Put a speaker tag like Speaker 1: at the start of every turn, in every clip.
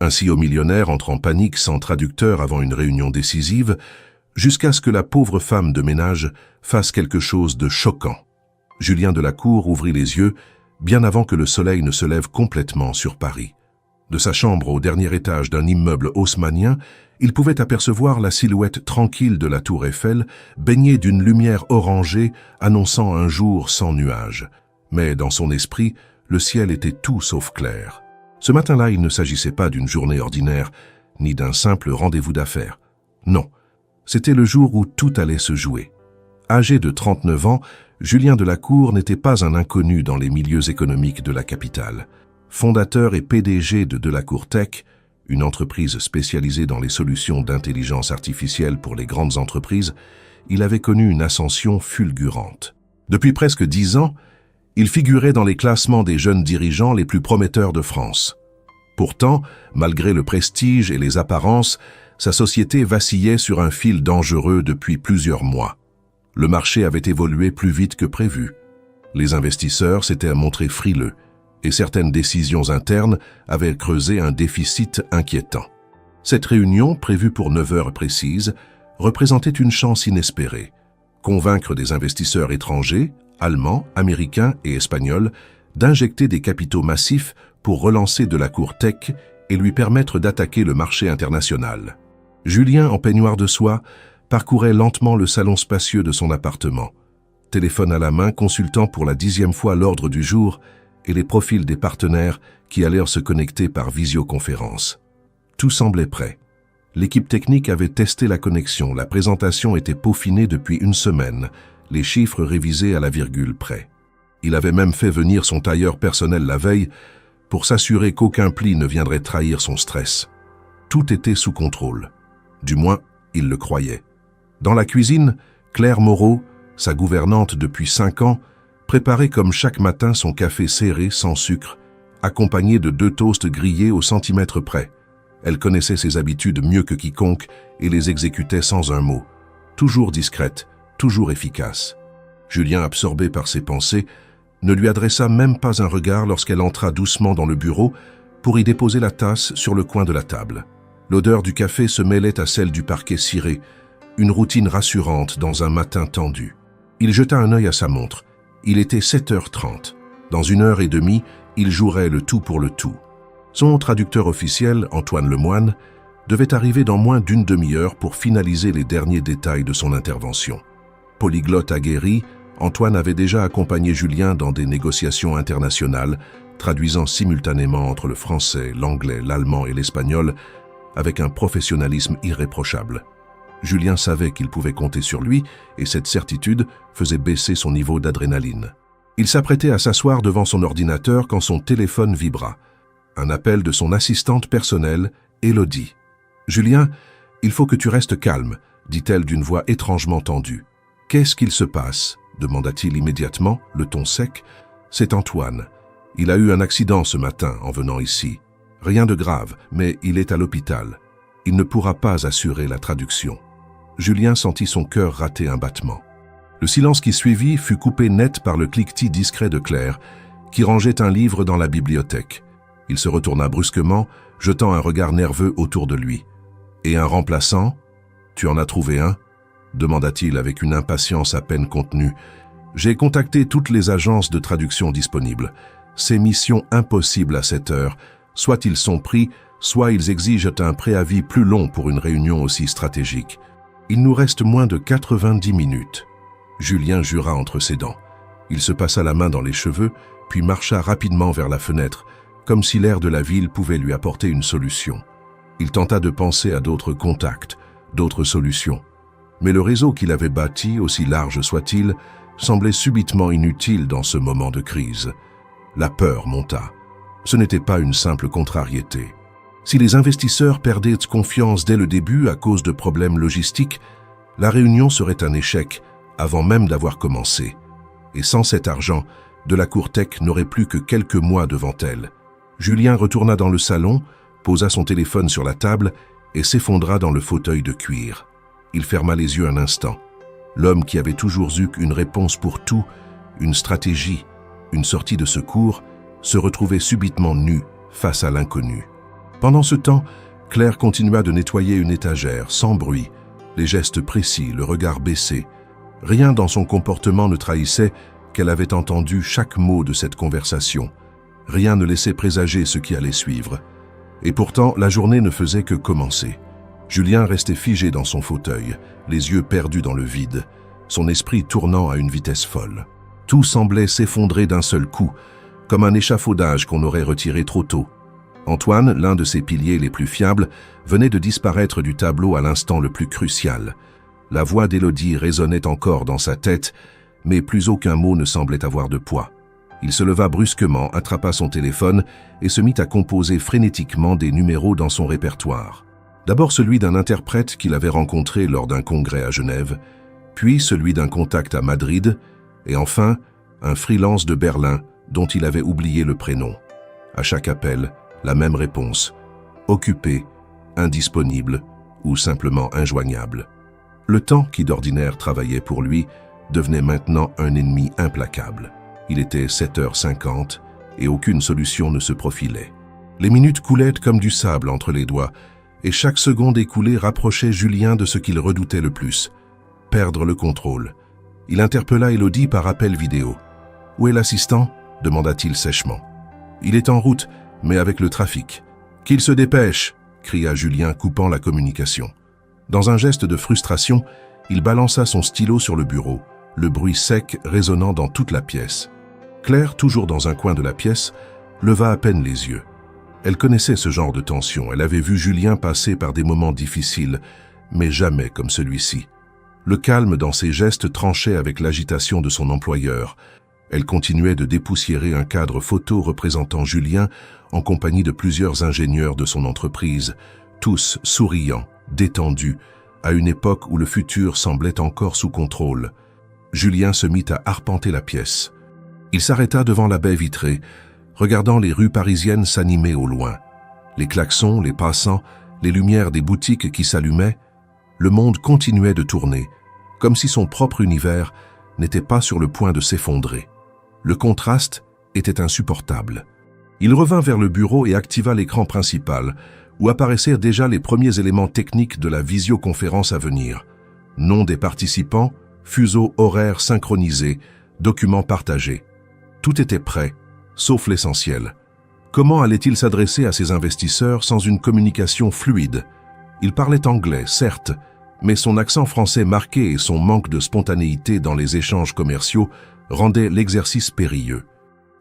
Speaker 1: Ainsi au millionnaire entre en panique sans traducteur avant une réunion décisive, jusqu'à ce que la pauvre femme de ménage fasse quelque chose de choquant. Julien Delacour ouvrit les yeux bien avant que le soleil ne se lève complètement sur Paris. De sa chambre au dernier étage d'un immeuble haussmannien, il pouvait apercevoir la silhouette tranquille de la tour Eiffel, baignée d'une lumière orangée annonçant un jour sans nuages. Mais dans son esprit, le ciel était tout sauf clair. Ce matin-là, il ne s'agissait pas d'une journée ordinaire, ni d'un simple rendez-vous d'affaires. Non, c'était le jour où tout allait se jouer. Âgé de 39 ans, Julien Delacour n'était pas un inconnu dans les milieux économiques de la capitale. Fondateur et PDG de Delacour Tech, une entreprise spécialisée dans les solutions d'intelligence artificielle pour les grandes entreprises, il avait connu une ascension fulgurante. Depuis presque 10 ans, il figurait dans les classements des jeunes dirigeants les plus prometteurs de France. Pourtant, malgré le prestige et les apparences, sa société vacillait sur un fil dangereux depuis plusieurs mois. Le marché avait évolué plus vite que prévu. Les investisseurs s'étaient montrés frileux et certaines décisions internes avaient creusé un déficit inquiétant. Cette réunion, prévue pour 9 heures précises, représentait une chance inespérée. Convaincre des investisseurs étrangers, allemands, américains et espagnols, d'injecter des capitaux massifs pour relancer Delacour Tech et lui permettre d'attaquer le marché international. Julien, en peignoir de soie, parcourait lentement le salon spacieux de son appartement, téléphone à la main consultant pour la 10e fois l'ordre du jour et les profils des partenaires qui allèrent se connecter par visioconférence. Tout semblait prêt. L'équipe technique avait testé la connexion, la présentation était peaufinée depuis une semaine, les chiffres révisés à la virgule près. Il avait même fait venir son tailleur personnel la veille pour s'assurer qu'aucun pli ne viendrait trahir son stress. Tout était sous contrôle. Du moins, il le croyait. Dans la cuisine, Claire Moreau, sa gouvernante depuis 5 ans, préparait comme chaque matin son café serré sans sucre, accompagné de 2 toasts grillés au centimètre près. Elle connaissait ses habitudes mieux que quiconque et les exécutait sans un mot. Toujours discrète, toujours efficace. Julien, absorbé par ses pensées, ne lui adressa même pas un regard lorsqu'elle entra doucement dans le bureau pour y déposer la tasse sur le coin de la table. L'odeur du café se mêlait à celle du parquet ciré, une routine rassurante dans un matin tendu. Il jeta un œil à sa montre. Il était 7h30. Dans 1h30, il jouerait le tout pour le tout. Son traducteur officiel, Antoine Lemoine, devait arriver dans moins d'une demi-heure pour finaliser les derniers détails de son intervention. Polyglotte aguerri, Antoine avait déjà accompagné Julien dans des négociations internationales, traduisant simultanément entre le français, l'anglais, l'allemand et l'espagnol, avec un professionnalisme irréprochable. Julien savait qu'il pouvait compter sur lui et cette certitude faisait baisser son niveau d'adrénaline. Il s'apprêtait à s'asseoir devant son ordinateur quand son téléphone vibra. Un appel de son assistante personnelle, Élodie. « Julien, il faut que tu restes calme », dit-elle d'une voix étrangement tendue. « Qu'est-ce qu'il se passe ?» demanda-t-il immédiatement, le ton sec. « C'est Antoine. Il a eu un accident ce matin en venant ici. Rien de grave, mais il est à l'hôpital. Il ne pourra pas assurer la traduction. » Julien sentit son cœur rater un battement. Le silence qui suivit fut coupé net par le cliquetis discret de Claire, qui rangeait un livre dans la bibliothèque. Il se retourna brusquement, jetant un regard nerveux autour de lui. « Et un remplaçant ? Tu en as trouvé un ?» demanda-t-il avec une impatience à peine contenue. « J'ai contacté toutes les agences de traduction disponibles. C'est mission impossible à cette heure. Soit ils sont pris, soit ils exigent un préavis plus long pour une réunion aussi stratégique. Il nous reste moins de 90 minutes. » Julien jura entre ses dents. Il se passa la main dans les cheveux, puis marcha rapidement vers la fenêtre, comme si l'air de la ville pouvait lui apporter une solution. Il tenta de penser à d'autres contacts, d'autres solutions. Mais le réseau qu'il avait bâti, aussi large soit-il, semblait subitement inutile dans ce moment de crise. La peur monta. Ce n'était pas une simple contrariété. Si les investisseurs perdaient confiance dès le début à cause de problèmes logistiques, la réunion serait un échec avant même d'avoir commencé. Et sans cet argent, Delacour Tech n'aurait plus que quelques mois devant elle. Julien retourna dans le salon, posa son téléphone sur la table et s'effondra dans le fauteuil de cuir. Il ferma les yeux un instant. L'homme qui avait toujours eu une réponse pour tout, une stratégie, une sortie de secours, se retrouvait subitement nu face à l'inconnu. Pendant ce temps, Claire continua de nettoyer une étagère, sans bruit, les gestes précis, le regard baissé. Rien dans son comportement ne trahissait qu'elle avait entendu chaque mot de cette conversation. Rien ne laissait présager ce qui allait suivre. Et pourtant, la journée ne faisait que commencer. Julien restait figé dans son fauteuil, les yeux perdus dans le vide, son esprit tournant à une vitesse folle. Tout semblait s'effondrer d'un seul coup, comme un échafaudage qu'on aurait retiré trop tôt. Antoine, l'un de ses piliers les plus fiables, venait de disparaître du tableau à l'instant le plus crucial. La voix d'Élodie résonnait encore dans sa tête, mais plus aucun mot ne semblait avoir de poids. Il se leva brusquement, attrapa son téléphone et se mit à composer frénétiquement des numéros dans son répertoire. D'abord celui d'un interprète qu'il avait rencontré lors d'un congrès à Genève, puis celui d'un contact à Madrid, et enfin un freelance de Berlin dont il avait oublié le prénom. À chaque appel, la même réponse: occupé, indisponible ou simplement injoignable. Le temps qui d'ordinaire travaillait pour lui devenait maintenant un ennemi implacable. Il était 7h50 et aucune solution ne se profilait. Les minutes coulaient comme du sable entre les doigts et chaque seconde écoulée rapprochait Julien de ce qu'il redoutait le plus: perdre le contrôle. Il interpella Élodie par appel vidéo. « Où est l'assistant » demanda-t-il sèchement. « Il est en route, mais avec le trafic. »« Qu'il se dépêche » cria Julien, coupant la communication. Dans un geste de frustration, il balança son stylo sur le bureau, le bruit sec résonnant dans toute la pièce. Claire, toujours dans un coin de la pièce, leva à peine les yeux. Elle connaissait ce genre de tension, elle avait vu Julien passer par des moments difficiles, mais jamais comme celui-ci. Le calme dans ses gestes tranchait avec l'agitation de son employeur. Elle continuait de dépoussiérer un cadre photo représentant Julien en compagnie de plusieurs ingénieurs de son entreprise, tous souriants, détendus, à une époque où le futur semblait encore sous contrôle. Julien se mit à arpenter la pièce. Il s'arrêta devant la baie vitrée, regardant les rues parisiennes s'animer au loin. Les klaxons, les passants, les lumières des boutiques qui s'allumaient, le monde continuait de tourner, comme si son propre univers n'était pas sur le point de s'effondrer. Le contraste était insupportable. Il revint vers le bureau et activa l'écran principal, où apparaissaient déjà les premiers éléments techniques de la visioconférence à venir. Nom des participants, fuseaux horaires synchronisés, documents partagés. Tout était prêt, sauf l'essentiel. Comment allait-il s'adresser à ses investisseurs sans une communication fluide? Il parlait anglais, certes, mais son accent français marqué et son manque de spontanéité dans les échanges commerciaux rendaient l'exercice périlleux.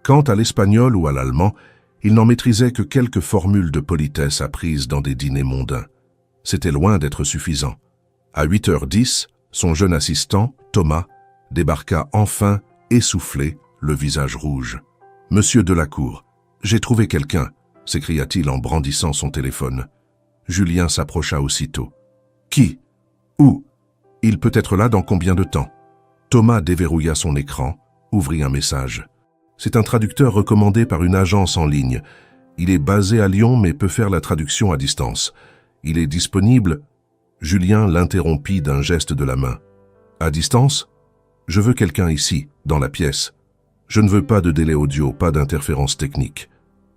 Speaker 1: Quant à l'espagnol ou à l'allemand, il n'en maîtrisait que quelques formules de politesse apprises dans des dîners mondains. C'était loin d'être suffisant. À 8h10, son jeune assistant, Thomas, débarqua enfin, essoufflé, le visage rouge. « Monsieur Delacour, j'ai trouvé quelqu'un » s'écria-t-il en brandissant son téléphone. Julien s'approcha aussitôt. « Qui? Où? Il peut être là dans combien de temps ?» Thomas déverrouilla son écran, ouvrit un message. « C'est un traducteur recommandé par une agence en ligne. Il est basé à Lyon mais peut faire la traduction à distance. Il est disponible... » Julien l'interrompit d'un geste de la main. « À distance? Je veux quelqu'un ici, dans la pièce. Je ne veux pas de délai audio, pas d'interférence technique. »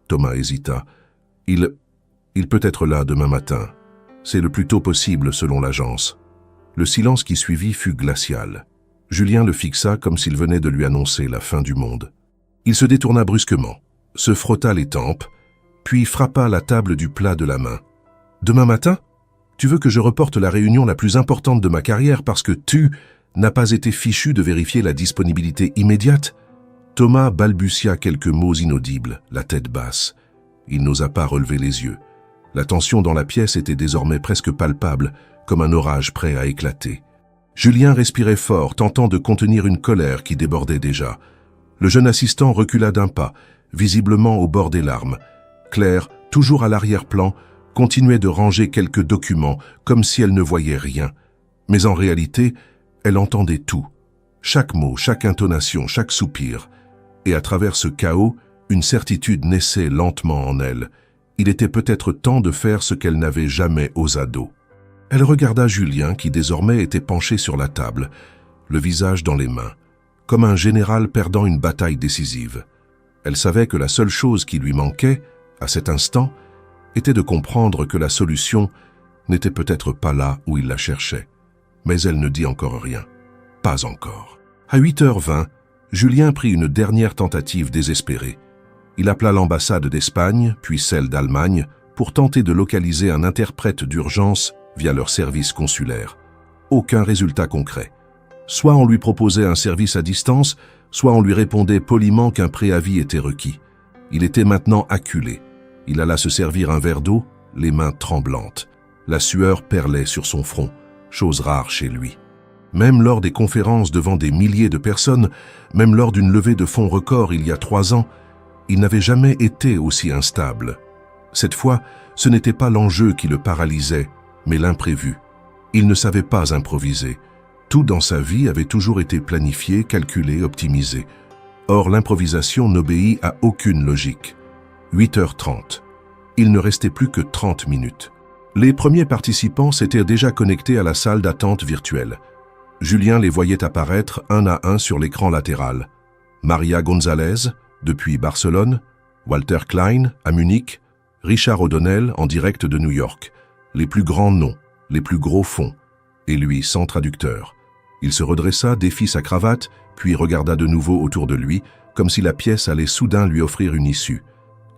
Speaker 1: Thomas hésita. « Il peut être là demain matin. C'est le plus tôt possible selon l'agence. » Le silence qui suivit fut glacial. Julien le fixa comme s'il venait de lui annoncer la fin du monde. Il se détourna brusquement, se frotta les tempes, puis frappa la table du plat de la main. « Demain matin? Tu veux que je reporte la réunion la plus importante de ma carrière parce que tu n'as pas été fichu de vérifier la disponibilité immédiate ?» Thomas balbutia quelques mots inaudibles, la tête basse. Il n'osa pas relever les yeux. La tension dans la pièce était désormais presque palpable, comme un orage prêt à éclater. Julien respirait fort, tentant de contenir une colère qui débordait déjà. Le jeune assistant recula d'un pas, visiblement au bord des larmes. Claire, toujours à l'arrière-plan, continuait de ranger quelques documents, comme si elle ne voyait rien. Mais en réalité, elle entendait tout. Chaque mot, chaque intonation, chaque soupir. Et à travers ce chaos, une certitude naissait lentement en elle. Il était peut-être temps de faire ce qu'elle n'avait jamais osé. Elle regarda Julien qui désormais était penché sur la table, le visage dans les mains, comme un général perdant une bataille décisive. Elle savait que la seule chose qui lui manquait, à cet instant, était de comprendre que la solution n'était peut-être pas là où il la cherchait. Mais elle ne dit encore rien. Pas encore. À 8h20, Julien prit une dernière tentative désespérée. Il appela l'ambassade d'Espagne, puis celle d'Allemagne, pour tenter de localiser un interprète d'urgence via leur service consulaire. Aucun résultat concret. Soit on lui proposait un service à distance, soit on lui répondait poliment qu'un préavis était requis. Il était maintenant acculé. Il alla se servir un verre d'eau, les mains tremblantes. La sueur perlait sur son front, chose rare chez lui. Même lors des conférences devant des milliers de personnes, même lors d'une levée de fonds record il y a 3 ans, il n'avait jamais été aussi instable. Cette fois, ce n'était pas l'enjeu qui le paralysait, mais l'imprévu. Il ne savait pas improviser. Tout dans sa vie avait toujours été planifié, calculé, optimisé. Or, l'improvisation n'obéit à aucune logique. 8h30. Il ne restait plus que 30 minutes. Les premiers participants s'étaient déjà connectés à la salle d'attente virtuelle. Julien les voyait apparaître un à un sur l'écran latéral. Maria González, depuis Barcelone, Walter Klein, à Munich, Richard O'Donnell, en direct de New York. Les plus grands noms, les plus gros fonds. Et lui, sans traducteur. Il se redressa, défit sa cravate, puis regarda de nouveau autour de lui, comme si la pièce allait soudain lui offrir une issue.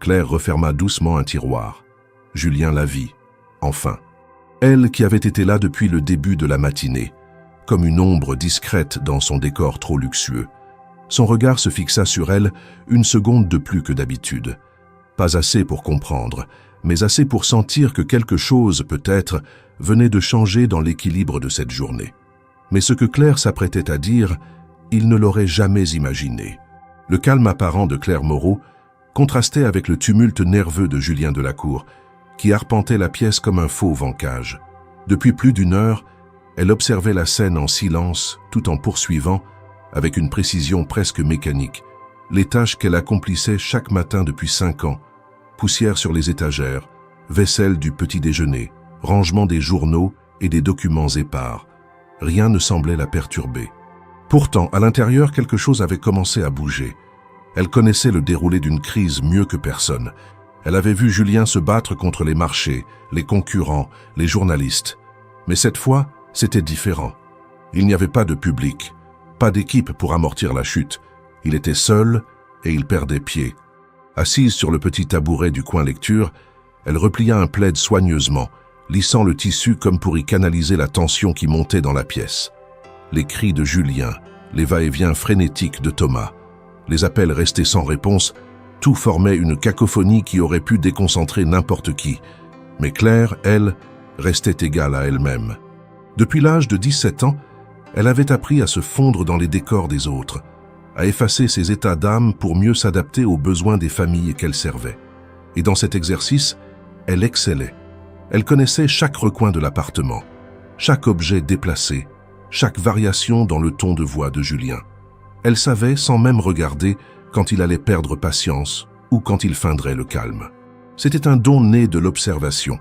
Speaker 1: Claire referma doucement un tiroir. Julien la vit, enfin. Elle qui avait été là depuis le début de la matinée, comme une ombre discrète dans son décor trop luxueux. Son regard se fixa sur elle 1 seconde de plus que d'habitude. Pas assez pour comprendre, mais assez pour sentir que quelque chose, peut-être, venait de changer dans l'équilibre de cette journée. Mais ce que Claire s'apprêtait à dire, il ne l'aurait jamais imaginé. Le calme apparent de Claire Moreau contrastait avec le tumulte nerveux de Julien Delacour, qui arpentait la pièce comme un fauve en cage. Depuis plus d'1 heure, elle observait la scène en silence, tout en poursuivant, avec une précision presque mécanique, les tâches qu'elle accomplissait chaque matin depuis 5 ans. Poussière sur les étagères, vaisselle du petit déjeuner, rangement des journaux et des documents épars. Rien ne semblait la perturber. Pourtant, à l'intérieur, quelque chose avait commencé à bouger. Elle connaissait le déroulé d'une crise mieux que personne. Elle avait vu Julien se battre contre les marchés, les concurrents, les journalistes. Mais cette fois, c'était différent. Il n'y avait pas de public, pas d'équipe pour amortir la chute. Il était seul et il perdait pied. Assise sur le petit tabouret du coin lecture, elle replia un plaid soigneusement, lissant le tissu comme pour y canaliser la tension qui montait dans la pièce. Les cris de Julien, les va-et-vient frénétiques de Thomas, les appels restés sans réponse, tout formait une cacophonie qui aurait pu déconcentrer n'importe qui. Mais Claire, elle, restait égale à elle-même. Depuis l'âge de 17 ans, elle avait appris à se fondre dans les décors des autres, à effacer ses états d'âme pour mieux s'adapter aux besoins des familles qu'elle servait. Et dans cet exercice, elle excellait. Elle connaissait chaque recoin de l'appartement, chaque objet déplacé, chaque variation dans le ton de voix de Julien. Elle savait, sans même regarder, quand il allait perdre patience ou quand il feindrait le calme. C'était un don né de l'observation,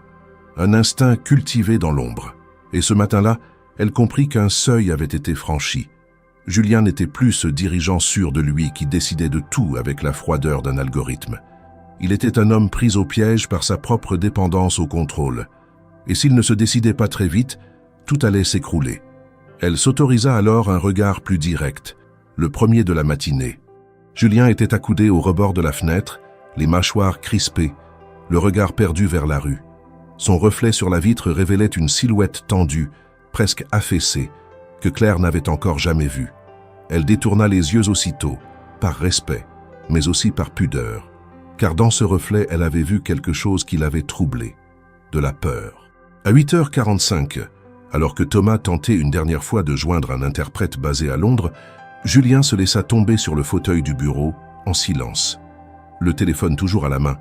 Speaker 1: un instinct cultivé dans l'ombre. Et ce matin-là, elle comprit qu'un seuil avait été franchi. Julien n'était plus ce dirigeant sûr de lui qui décidait de tout avec la froideur d'un algorithme. Il était un homme pris au piège par sa propre dépendance au contrôle. Et s'il ne se décidait pas très vite, tout allait s'écrouler. Elle s'autorisa alors un regard plus direct, le premier de la matinée. Julien était accoudé au rebord de la fenêtre, les mâchoires crispées, le regard perdu vers la rue. Son reflet sur la vitre révélait une silhouette tendue, presque affaissée, que Claire n'avait encore jamais vue. Elle détourna les yeux aussitôt, par respect, mais aussi par pudeur, car dans ce reflet, elle avait vu quelque chose qui l'avait troublée, de la peur. À 8h45, alors que Thomas tentait une dernière fois de joindre un interprète basé à Londres, Julien se laissa tomber sur le fauteuil du bureau, en silence. Le téléphone toujours à la main,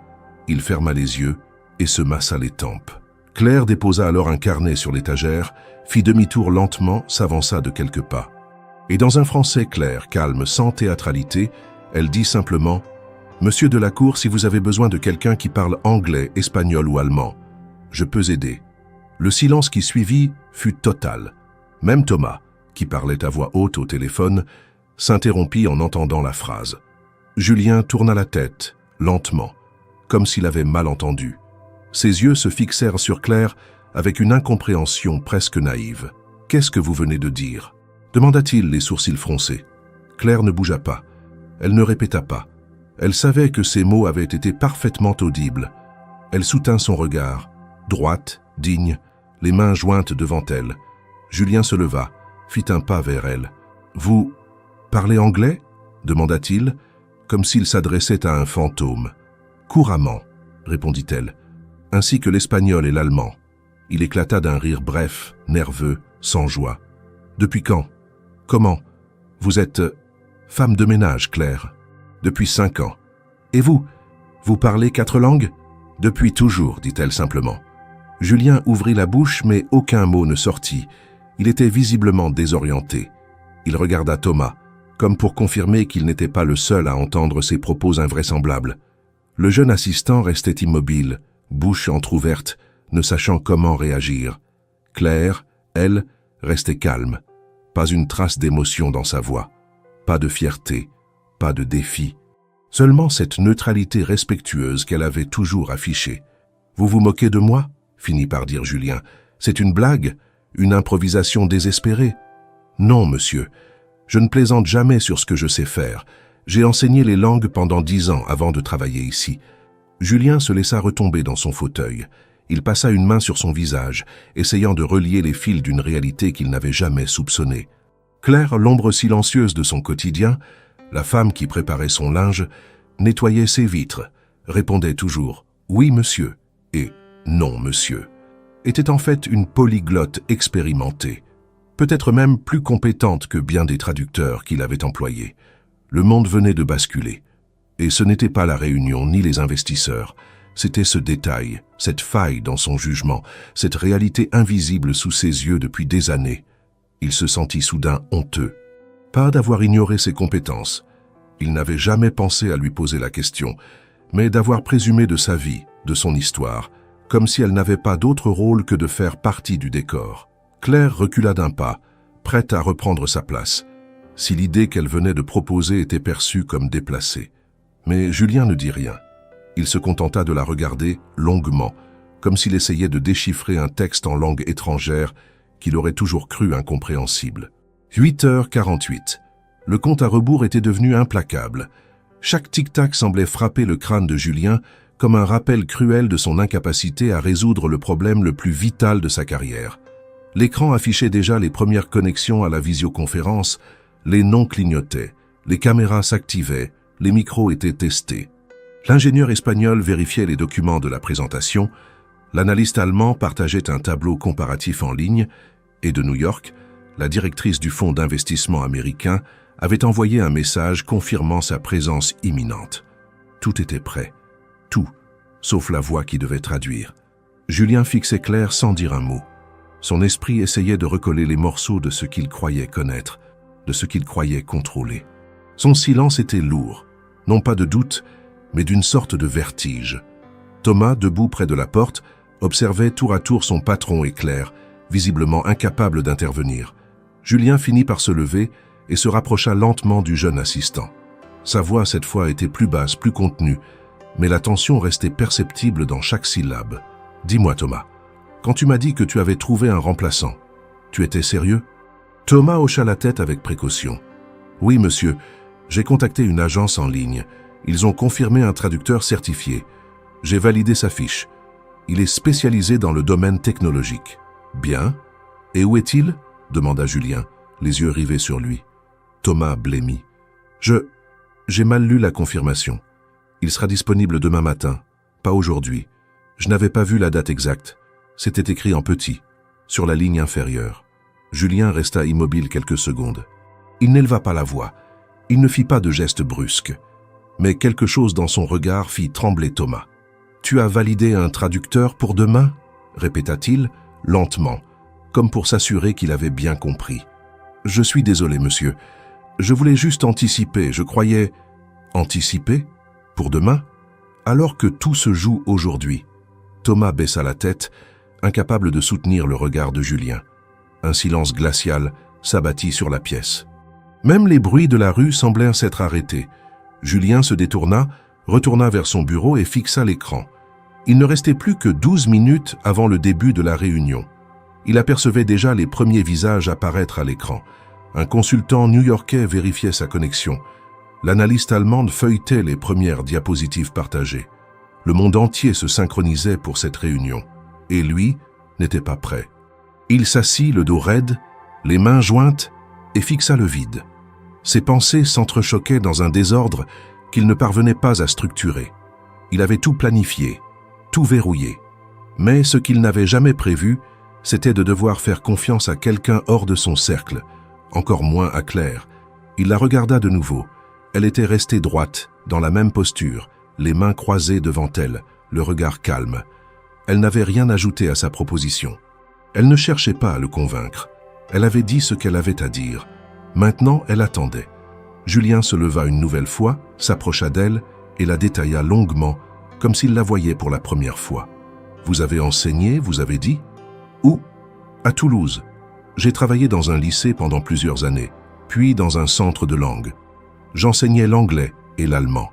Speaker 1: il ferma les yeux et se massa les tempes. Claire déposa alors un carnet sur l'étagère, fit demi-tour lentement, s'avança de quelques pas. Et dans un français clair, calme, sans théâtralité, elle dit simplement « Monsieur Delacour, si vous avez besoin de quelqu'un qui parle anglais, espagnol ou allemand, je peux aider. » Le silence qui suivit fut total. Même Thomas, qui parlait à voix haute au téléphone, s'interrompit en entendant la phrase. Julien tourna la tête, lentement, comme s'il avait mal entendu. Ses yeux se fixèrent sur Claire avec une incompréhension presque naïve. « Qu'est-ce que vous venez de dire ?» demanda-t-il, les sourcils froncés. Claire ne bougea pas. Elle ne répéta pas. Elle savait que ces mots avaient été parfaitement audibles. Elle soutint son regard, droite, digne, les mains jointes devant elle. Julien se leva, fit un pas vers elle. « Vous parlez anglais ?» demanda-t-il, comme s'il s'adressait à un fantôme. « Couramment », répondit-elle, « ainsi que l'espagnol et l'allemand. » Il éclata d'un rire bref, nerveux, sans joie. « Depuis quand ? Comment ? Vous êtes femme de ménage, Claire. Depuis 5 ans. Et vous ? Vous parlez 4 langues ? Depuis toujours, dit-elle simplement. Julien ouvrit la bouche, mais aucun mot ne sortit. Il était visiblement désorienté. Il regarda Thomas, comme pour confirmer qu'il n'était pas le seul à entendre ces propos invraisemblables. Le jeune assistant restait immobile, bouche entr'ouverte, ne sachant comment réagir. Claire, elle, restait calme. Pas une trace d'émotion dans sa voix. Pas de fierté, pas de défi. Seulement cette neutralité respectueuse qu'elle avait toujours affichée. « Vous vous moquez de moi ?» finit par dire Julien. « C'est une blague, une improvisation désespérée. » « Non, monsieur. Je ne plaisante jamais sur ce que je sais faire. J'ai enseigné les langues pendant 10 ans avant de travailler ici. » Julien se laissa retomber dans son fauteuil. Il passa une main sur son visage, essayant de relier les fils d'une réalité qu'il n'avait jamais soupçonnée. Claire, l'ombre silencieuse de son quotidien, la femme qui préparait son linge, nettoyait ses vitres, répondait toujours « Oui, monsieur » et « Non, monsieur », était en fait une polyglotte expérimentée, peut-être même plus compétente que bien des traducteurs qu'il avait employés. Le monde venait de basculer. Et ce n'était pas la Réunion ni les investisseurs, c'était ce détail, cette faille dans son jugement, cette réalité invisible sous ses yeux depuis des années. Il se sentit soudain honteux. Pas d'avoir ignoré ses compétences. Il n'avait jamais pensé à lui poser la question, mais d'avoir présumé de sa vie, de son histoire, comme si elle n'avait pas d'autre rôle que de faire partie du décor. Claire recula d'un pas, prête à reprendre sa place, si l'idée qu'elle venait de proposer était perçue comme déplacée. Mais Julien ne dit rien. Il se contenta de la regarder longuement, comme s'il essayait de déchiffrer un texte en langue étrangère qu'il aurait toujours cru incompréhensible. 8h48. Le compte à rebours était devenu implacable. Chaque tic-tac semblait frapper le crâne de Julien comme un rappel cruel de son incapacité à résoudre le problème le plus vital de sa carrière. L'écran affichait déjà les premières connexions à la visioconférence, les noms clignotaient, les caméras s'activaient, les micros étaient testés. L'ingénieur espagnol vérifiait les documents de la présentation, l'analyste allemand partageait un tableau comparatif en ligne, et de New York, la directrice du fonds d'investissement américain avait envoyé un message confirmant sa présence imminente. Tout était prêt, tout, sauf la voix qui devait traduire. Julien fixait Claire sans dire un mot. Son esprit essayait de recoller les morceaux de ce qu'il croyait connaître, de ce qu'il croyait contrôler. Son silence était lourd, non pas de doute, mais d'une sorte de vertige. Thomas, debout près de la porte, observait tour à tour son patron et Claire, visiblement incapable d'intervenir. Julien finit par se lever et se rapprocha lentement du jeune assistant. Sa voix, cette fois, était plus basse, plus contenue, mais la tension restait perceptible dans chaque syllabe. « Dis-moi, Thomas, quand tu m'as dit que tu avais trouvé un remplaçant, tu étais sérieux ?» Thomas hocha la tête avec précaution. « Oui, monsieur, j'ai contacté une agence en ligne. Ils ont confirmé un traducteur certifié. J'ai validé sa fiche. Il est spécialisé dans le domaine technologique. »« Bien. Et où est-il » demanda Julien, les yeux rivés sur lui. Thomas blêmit. « J'ai mal lu la confirmation. Il sera disponible demain matin, pas aujourd'hui. Je n'avais pas vu la date exacte. C'était écrit en petit, sur la ligne inférieure. » Julien resta immobile quelques secondes. Il n'éleva pas la voix. Il ne fit pas de geste brusque. Mais quelque chose dans son regard fit trembler Thomas. « Tu as validé un traducteur pour demain ?» répéta-t-il, lentement, comme pour s'assurer qu'il avait bien compris. « Je suis désolé, monsieur. Je voulais juste anticiper, je croyais... » « Anticiper ? Pour demain ? Alors que tout se joue aujourd'hui. » Thomas baissa la tête, incapable de soutenir le regard de Julien. Un silence glacial s'abattit sur la pièce. Même les bruits de la rue semblaient s'être arrêtés. Julien se détourna, retourna vers son bureau et fixa l'écran. Il ne restait plus que 12 minutes avant le début de la réunion. Il apercevait déjà les premiers visages apparaître à l'écran. Un consultant new-yorkais vérifiait sa connexion. L'analyste allemande feuilletait les premières diapositives partagées. Le monde entier se synchronisait pour cette réunion. Et lui n'était pas prêt. Il s'assit, le dos raide, les mains jointes, et fixa le vide. Ses pensées s'entrechoquaient dans un désordre qu'il ne parvenait pas à structurer. Il avait tout planifié, tout verrouillé. Mais ce qu'il n'avait jamais prévu, c'était de devoir faire confiance à quelqu'un hors de son cercle, encore moins à Claire. Il la regarda de nouveau. Elle était restée droite, dans la même posture, les mains croisées devant elle, le regard calme. Elle n'avait rien ajouté à sa proposition. Elle ne cherchait pas à le convaincre. Elle avait dit ce qu'elle avait à dire. Maintenant, elle attendait. Julien se leva une nouvelle fois, s'approcha d'elle et la détailla longuement, comme s'il la voyait pour la première fois. « Vous avez enseigné, vous avez dit ?»« Où ?»« À Toulouse. J'ai travaillé dans un lycée pendant plusieurs années, puis dans un centre de langue. J'enseignais l'anglais et l'allemand.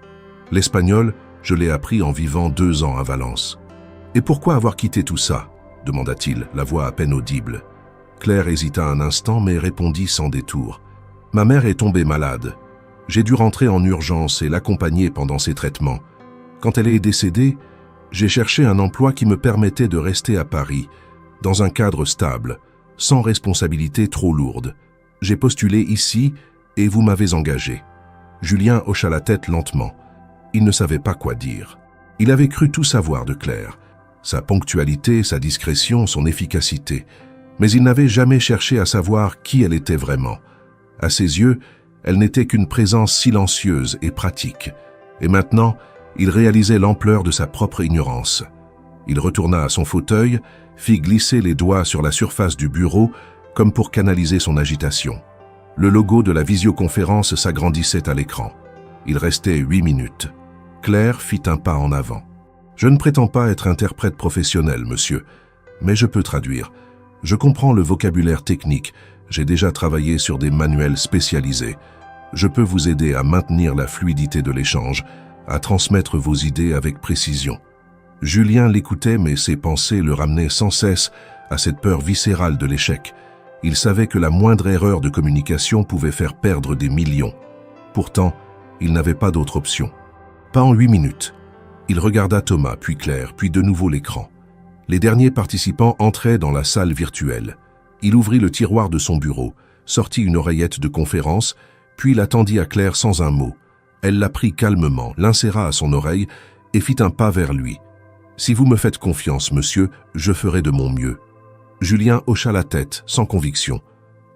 Speaker 1: L'espagnol, je l'ai appris en vivant 2 ans à Valence. « Et pourquoi avoir quitté tout ça ?» demanda-t-il, la voix à peine audible. Claire hésita un instant, mais répondit sans détour. « Ma mère est tombée malade. J'ai dû rentrer en urgence et l'accompagner pendant ses traitements. Quand elle est décédée, j'ai cherché un emploi qui me permettait de rester à Paris, dans un cadre stable, sans responsabilité trop lourde. J'ai postulé ici et vous m'avez engagé. » Julien hocha la tête lentement. Il ne savait pas quoi dire. Il avait cru tout savoir de Claire. Sa ponctualité, sa discrétion, son efficacité. Mais il n'avait jamais cherché à savoir qui elle était vraiment. À ses yeux, elle n'était qu'une présence silencieuse et pratique. Et maintenant, il réalisait l'ampleur de sa propre ignorance. Il retourna à son fauteuil, fit glisser les doigts sur la surface du bureau, comme pour canaliser son agitation. Le logo de la visioconférence s'agrandissait à l'écran. Il restait 8 minutes. Claire fit un pas en avant. « Je ne prétends pas être interprète professionnel, monsieur, mais je peux traduire. Je comprends le vocabulaire technique, j'ai déjà travaillé sur des manuels spécialisés. Je peux vous aider à maintenir la fluidité de l'échange, à transmettre vos idées avec précision. » Julien l'écoutait, mais ses pensées le ramenaient sans cesse à cette peur viscérale de l'échec. Il savait que la moindre erreur de communication pouvait faire perdre des millions. Pourtant, il n'avait pas d'autre option. Pas en 8 minutes. Il regarda Thomas, puis Claire, puis de nouveau l'écran. Les derniers participants entraient dans la salle virtuelle. Il ouvrit le tiroir de son bureau, sortit une oreillette de conférence, puis la tendit à Claire sans un mot. Elle la prit calmement, l'inséra à son oreille et fit un pas vers lui. « Si vous me faites confiance, monsieur, je ferai de mon mieux. » Julien hocha la tête, sans conviction.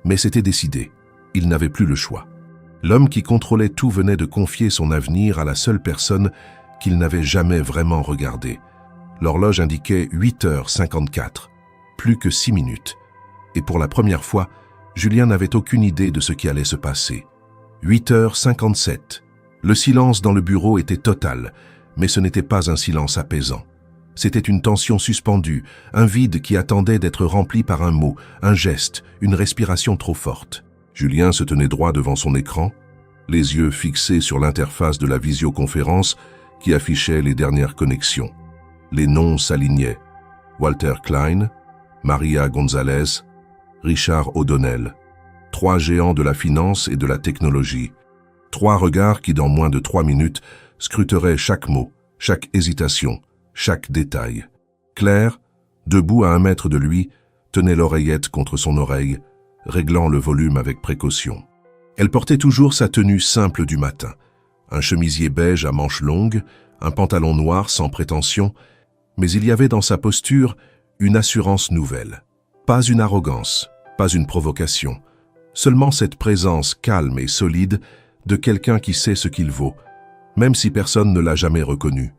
Speaker 1: Mais c'était décidé. Il n'avait plus le choix. L'homme qui contrôlait tout venait de confier son avenir à la seule personne qu'il n'avait jamais vraiment regardée. L'horloge indiquait 8h54, plus que 6 minutes. Et pour la première fois, Julien n'avait aucune idée de ce qui allait se passer. 8h57. Le silence dans le bureau était total, mais ce n'était pas un silence apaisant. C'était une tension suspendue, un vide qui attendait d'être rempli par un mot, un geste, une respiration trop forte. Julien se tenait droit devant son écran, les yeux fixés sur l'interface de la visioconférence qui affichait les dernières connexions. Les noms s'alignaient. Walter Klein, Maria Gonzalez, Richard O'Donnell. 3 géants de la finance et de la technologie. 3 regards qui, dans moins de 3 minutes, scruteraient chaque mot, chaque hésitation, chaque détail. Claire, debout à 1 mètre de lui, tenait l'oreillette contre son oreille, réglant le volume avec précaution. Elle portait toujours sa tenue simple du matin. Un chemisier beige à manches longues, un pantalon noir sans prétention, mais il y avait dans sa posture une assurance nouvelle. Pas une arrogance, pas une provocation, seulement cette présence calme et solide de quelqu'un qui sait ce qu'il vaut, même si personne ne l'a jamais reconnu.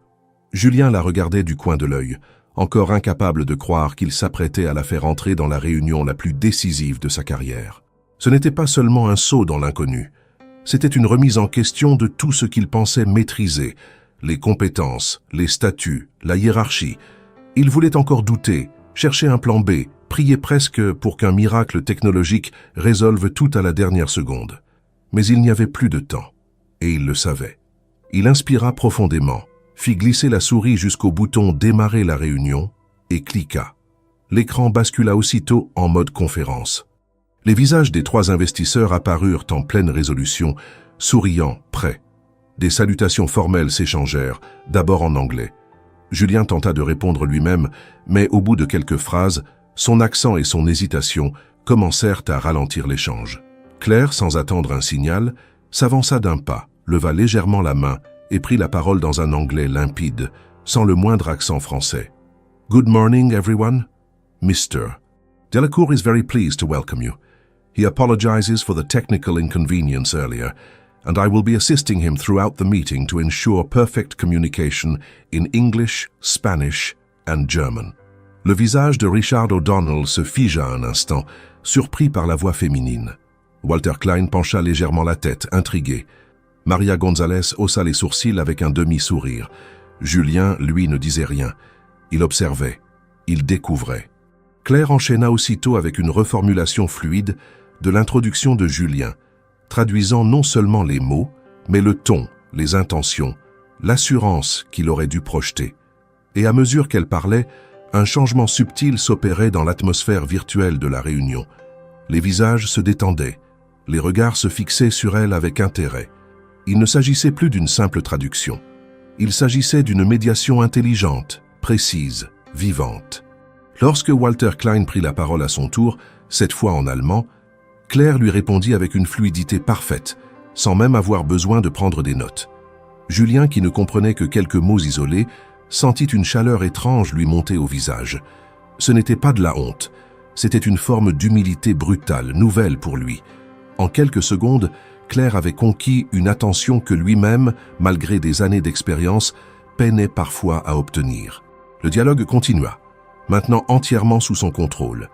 Speaker 1: Julien la regardait du coin de l'œil, encore incapable de croire qu'il s'apprêtait à la faire entrer dans la réunion la plus décisive de sa carrière. Ce n'était pas seulement un saut dans l'inconnu, c'était une remise en question de tout ce qu'il pensait maîtriser, les compétences, les statuts, la hiérarchie. Il voulait encore douter, chercher un plan B, prier presque pour qu'un miracle technologique résolve tout à la dernière seconde. Mais il n'y avait plus de temps, et il le savait. Il inspira profondément, fit glisser la souris jusqu'au bouton « Démarrer la réunion » et cliqua. L'écran bascula aussitôt en mode conférence. Les visages des 3 investisseurs apparurent en pleine résolution, souriants, prêts. Des salutations formelles s'échangèrent, d'abord en anglais. Julien tenta de répondre lui-même, mais au bout de quelques phrases, son accent et son hésitation commencèrent à ralentir l'échange. Claire, sans attendre un signal, s'avança d'un pas, leva légèrement la main et prit la parole dans un anglais limpide, sans le moindre accent français. « Good morning, everyone. Mr. Delacour is very pleased to welcome you. He apologizes for the technical inconvenience earlier, and I will be assisting him throughout the meeting to ensure perfect communication in English, Spanish and German. » Le visage de Richard O'Donnell se figea un instant, surpris par la voix féminine. Walter Klein pencha légèrement la tête, intrigué. Maria González haussa les sourcils avec un demi-sourire. Julien, lui, ne disait rien. Il observait. Il découvrait. Claire enchaîna aussitôt avec une reformulation fluide de l'introduction de Julien, traduisant non seulement les mots, mais le ton, les intentions, l'assurance qu'il aurait dû projeter. Et à mesure qu'elle parlait, un changement subtil s'opérait dans l'atmosphère virtuelle de la réunion. Les visages se détendaient, les regards se fixaient sur elle avec intérêt. Il ne s'agissait plus d'une simple traduction. Il s'agissait d'une médiation intelligente, précise, vivante. Lorsque Walter Klein prit la parole à son tour, cette fois en allemand, Claire lui répondit avec une fluidité parfaite, sans même avoir besoin de prendre des notes. Julien, qui ne comprenait que quelques mots isolés, sentit une chaleur étrange lui monter au visage. Ce n'était pas de la honte, c'était une forme d'humilité brutale, nouvelle pour lui. En quelques secondes, Claire avait conquis une attention que lui-même, malgré des années d'expérience, peinait parfois à obtenir. Le dialogue continua, maintenant entièrement sous son contrôle.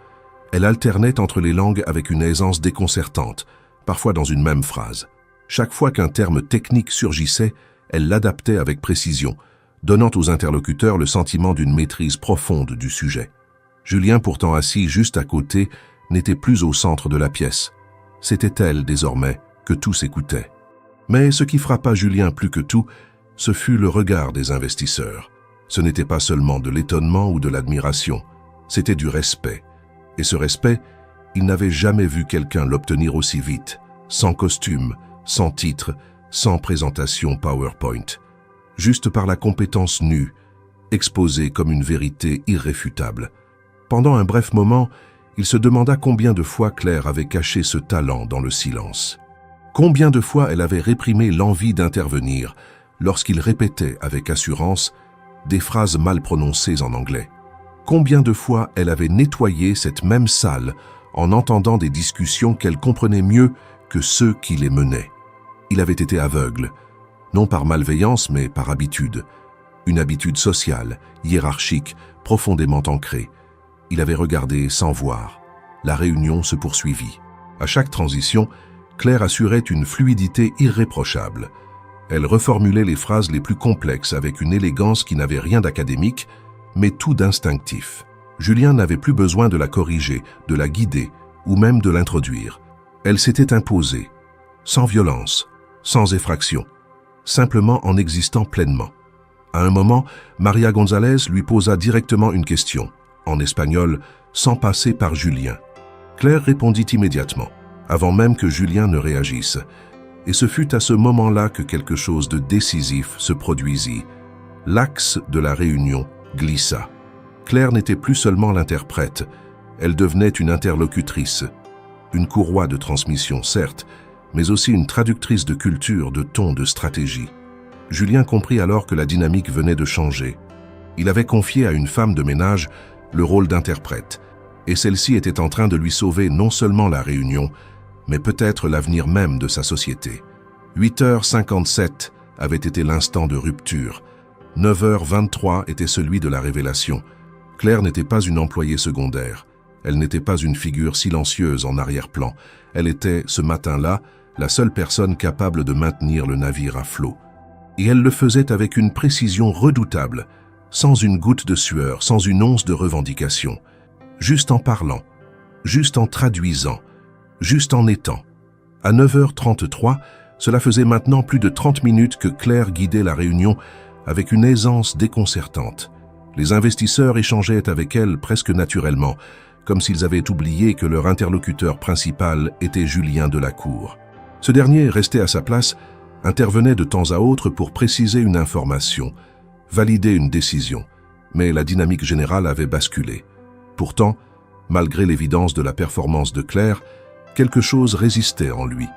Speaker 1: Elle alternait entre les langues avec une aisance déconcertante, parfois dans une même phrase. Chaque fois qu'un terme technique surgissait, elle l'adaptait avec précision, donnant aux interlocuteurs le sentiment d'une maîtrise profonde du sujet. Julien, pourtant assis juste à côté, n'était plus au centre de la pièce. C'était elle, désormais, que tous écoutaient. Mais ce qui frappa Julien plus que tout, ce fut le regard des investisseurs. Ce n'était pas seulement de l'étonnement ou de l'admiration, c'était du respect. Et ce respect, il n'avait jamais vu quelqu'un l'obtenir aussi vite, sans costume, sans titre, sans présentation PowerPoint. Juste par la compétence nue, exposée comme une vérité irréfutable. Pendant un bref moment, il se demanda combien de fois Claire avait caché ce talent dans le silence. Combien de fois elle avait réprimé l'envie d'intervenir lorsqu'il répétait avec assurance des phrases mal prononcées en anglais. Combien de fois elle avait nettoyé cette même salle en entendant des discussions qu'elle comprenait mieux que ceux qui les menaient. Il avait été aveugle, non par malveillance mais par habitude. Une habitude sociale, hiérarchique, profondément ancrée. Il avait regardé sans voir. La réunion se poursuivit. À chaque transition, Claire assurait une fluidité irréprochable. Elle reformulait les phrases les plus complexes avec une élégance qui n'avait rien d'académique, mais tout d'instinctif. Julien n'avait plus besoin de la corriger, de la guider, ou même de l'introduire. Elle s'était imposée, sans violence, sans effraction, simplement en existant pleinement. À un moment, Maria González lui posa directement une question, en espagnol, sans passer par Julien. Claire répondit immédiatement, avant même que Julien ne réagisse. Et ce fut à ce moment-là que quelque chose de décisif se produisit. L'axe de la réunion glissa. Claire n'était plus seulement l'interprète, elle devenait une interlocutrice. Une courroie de transmission, certes, mais aussi une traductrice de culture, de ton, de stratégie. Julien comprit alors que la dynamique venait de changer. Il avait confié à une femme de ménage le rôle d'interprète, et celle-ci était en train de lui sauver non seulement la réunion, mais peut-être l'avenir même de sa société. 8h57 avait été l'instant de rupture. 9h23 était celui de la révélation. Claire n'était pas une employée secondaire. Elle n'était pas une figure silencieuse en arrière-plan. Elle était, ce matin-là, la seule personne capable de maintenir le navire à flot. Et elle le faisait avec une précision redoutable, sans une goutte de sueur, sans une once de revendication. Juste en parlant, juste en traduisant, juste en étant. À 9h33, cela faisait maintenant plus de 30 minutes que Claire guidait la réunion avec une aisance déconcertante. Les investisseurs échangeaient avec elle presque naturellement, comme s'ils avaient oublié que leur interlocuteur principal était Julien Delacour. Ce dernier, resté à sa place, intervenait de temps à autre pour préciser une information, valider une décision, mais la dynamique générale avait basculé. Pourtant, malgré l'évidence de la performance de Claire, quelque chose résistait en lui.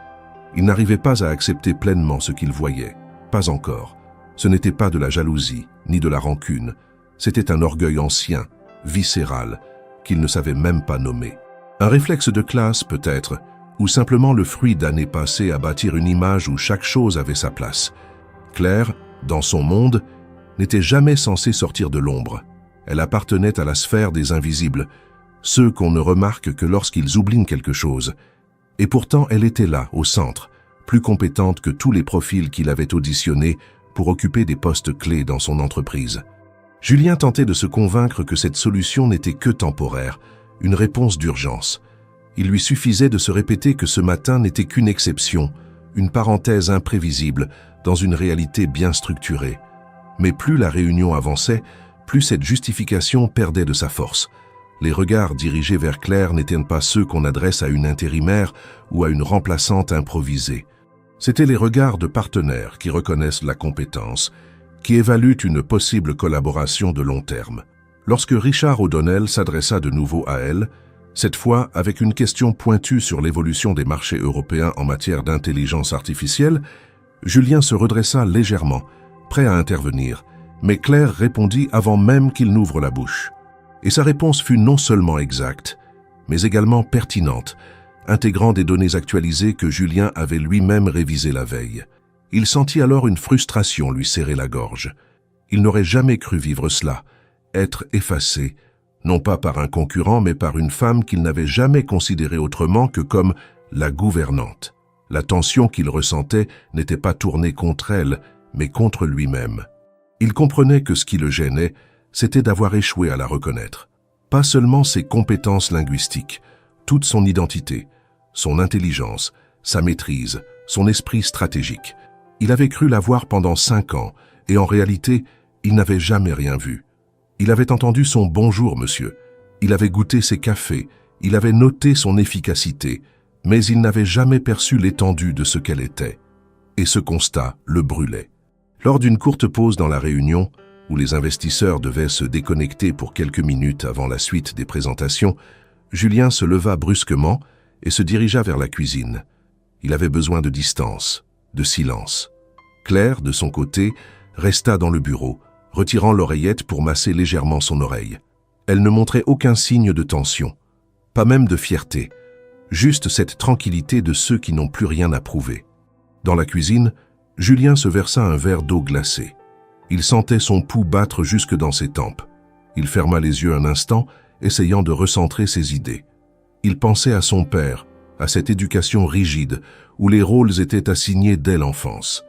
Speaker 1: Il n'arrivait pas à accepter pleinement ce qu'il voyait, pas encore. Ce n'était pas de la jalousie, ni de la rancune, c'était un orgueil ancien, viscéral, qu'il ne savait même pas nommer. Un réflexe de classe peut-être, ou simplement le fruit d'années passées à bâtir une image où chaque chose avait sa place. Claire, dans son monde, n'était jamais censée sortir de l'ombre. Elle appartenait à la sphère des invisibles, ceux qu'on ne remarque que lorsqu'ils oublient quelque chose. Et pourtant, elle était là, au centre, plus compétente que tous les profils qu'il avait auditionnés pour occuper des postes clés dans son entreprise. Julien tentait de se convaincre que cette solution n'était que temporaire, une réponse d'urgence. Il lui suffisait de se répéter que ce matin n'était qu'une exception, une parenthèse imprévisible dans une réalité bien structurée. Mais plus la réunion avançait, plus cette justification perdait de sa force. Les regards dirigés vers Claire n'étaient pas ceux qu'on adresse à une intérimaire ou à une remplaçante improvisée. C'étaient les regards de partenaires qui reconnaissent la compétence, qui évaluent une possible collaboration de long terme. Lorsque Richard O'Donnell s'adressa de nouveau à elle, cette fois avec une question pointue sur l'évolution des marchés européens en matière d'intelligence artificielle, Julien se redressa légèrement, prêt à intervenir, mais Claire répondit avant même qu'il n'ouvre la bouche. Et sa réponse fut non seulement exacte, mais également pertinente, intégrant des données actualisées que Julien avait lui-même révisées la veille. Il sentit alors une frustration lui serrer la gorge. Il n'aurait jamais cru vivre cela, être effacé, non pas par un concurrent, mais par une femme qu'il n'avait jamais considérée autrement que comme la gouvernante. La tension qu'il ressentait n'était pas tournée contre elle, mais contre lui-même. Il comprenait que ce qui le gênait, c'était d'avoir échoué à la reconnaître. Pas seulement ses compétences linguistiques, toute son identité, son intelligence, sa maîtrise, son esprit stratégique. Il avait cru la voir pendant 5 ans, et en réalité, il n'avait jamais rien vu. Il avait entendu son « bonjour, monsieur », il avait goûté ses cafés, il avait noté son efficacité, mais il n'avait jamais perçu l'étendue de ce qu'elle était. Et ce constat le brûlait. Lors d'une courte pause dans la réunion, où les investisseurs devaient se déconnecter pour quelques minutes avant la suite des présentations, Julien se leva brusquement et se dirigea vers la cuisine. Il avait besoin de distance, de silence. Claire, de son côté, resta dans le bureau, retirant l'oreillette pour masser légèrement son oreille. Elle ne montrait aucun signe de tension, pas même de fierté, juste cette tranquillité de ceux qui n'ont plus rien à prouver. Dans la cuisine, Julien se versa un verre d'eau glacée. Il sentait son pouls battre jusque dans ses tempes. Il ferma les yeux un instant, essayant de recentrer ses idées. Il pensait à son père, à cette éducation rigide, où les rôles étaient assignés dès l'enfance.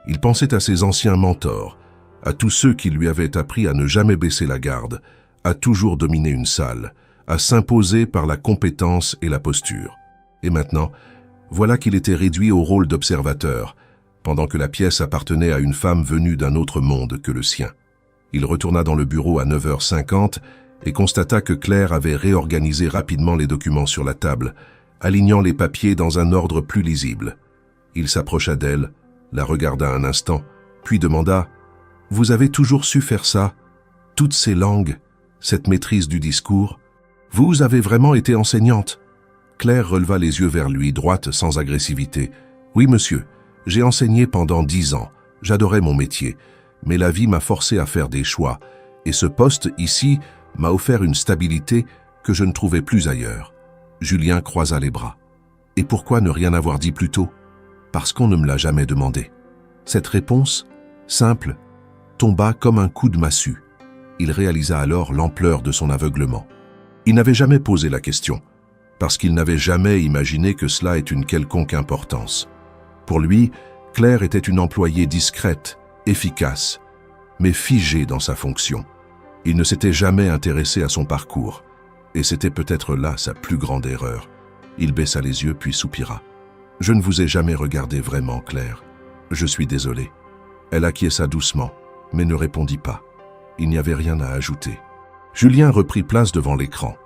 Speaker 1: Il pensait à ses anciens mentors, à tous ceux qui lui avaient appris à ne jamais baisser la garde, à toujours dominer une salle, à s'imposer par la compétence et la posture. Et maintenant, voilà qu'il était réduit au rôle d'observateur, pendant que la pièce appartenait à une femme venue d'un autre monde que le sien. Il retourna dans le bureau à 9h50 et constata que Claire avait réorganisé rapidement les documents sur la table, alignant les papiers dans un ordre plus lisible. Il s'approcha d'elle, la regarda un instant, puis demanda « Vous avez toujours su faire ça? Toutes ces langues, cette maîtrise du discours? Vous avez vraiment été enseignante ?» Claire releva les yeux vers lui, droite, sans agressivité. « Oui, monsieur. J'ai enseigné pendant 10 ans. J'adorais mon métier. Mais la vie m'a forcé à faire des choix. Et ce poste, ici, m'a offert une stabilité que je ne trouvais plus ailleurs. » Julien croisa les bras. « Et pourquoi ne rien avoir dit plus tôt? Parce qu'on ne me l'a jamais demandé. » Cette réponse, simple, tomba comme un coup de massue. Il réalisa alors l'ampleur de son aveuglement. Il n'avait jamais posé la question, parce qu'il n'avait jamais imaginé que cela ait une quelconque importance. Pour lui, Claire était une employée discrète, efficace, mais figée dans sa fonction. Il ne s'était jamais intéressé à son parcours, et c'était peut-être là sa plus grande erreur. Il baissa les yeux puis soupira. « Je ne vous ai jamais regardé vraiment, Claire. Je suis désolé. » Elle acquiesça doucement. mais ne répondit pas. Il n'y avait rien à ajouter. Julien reprit place devant l'écran.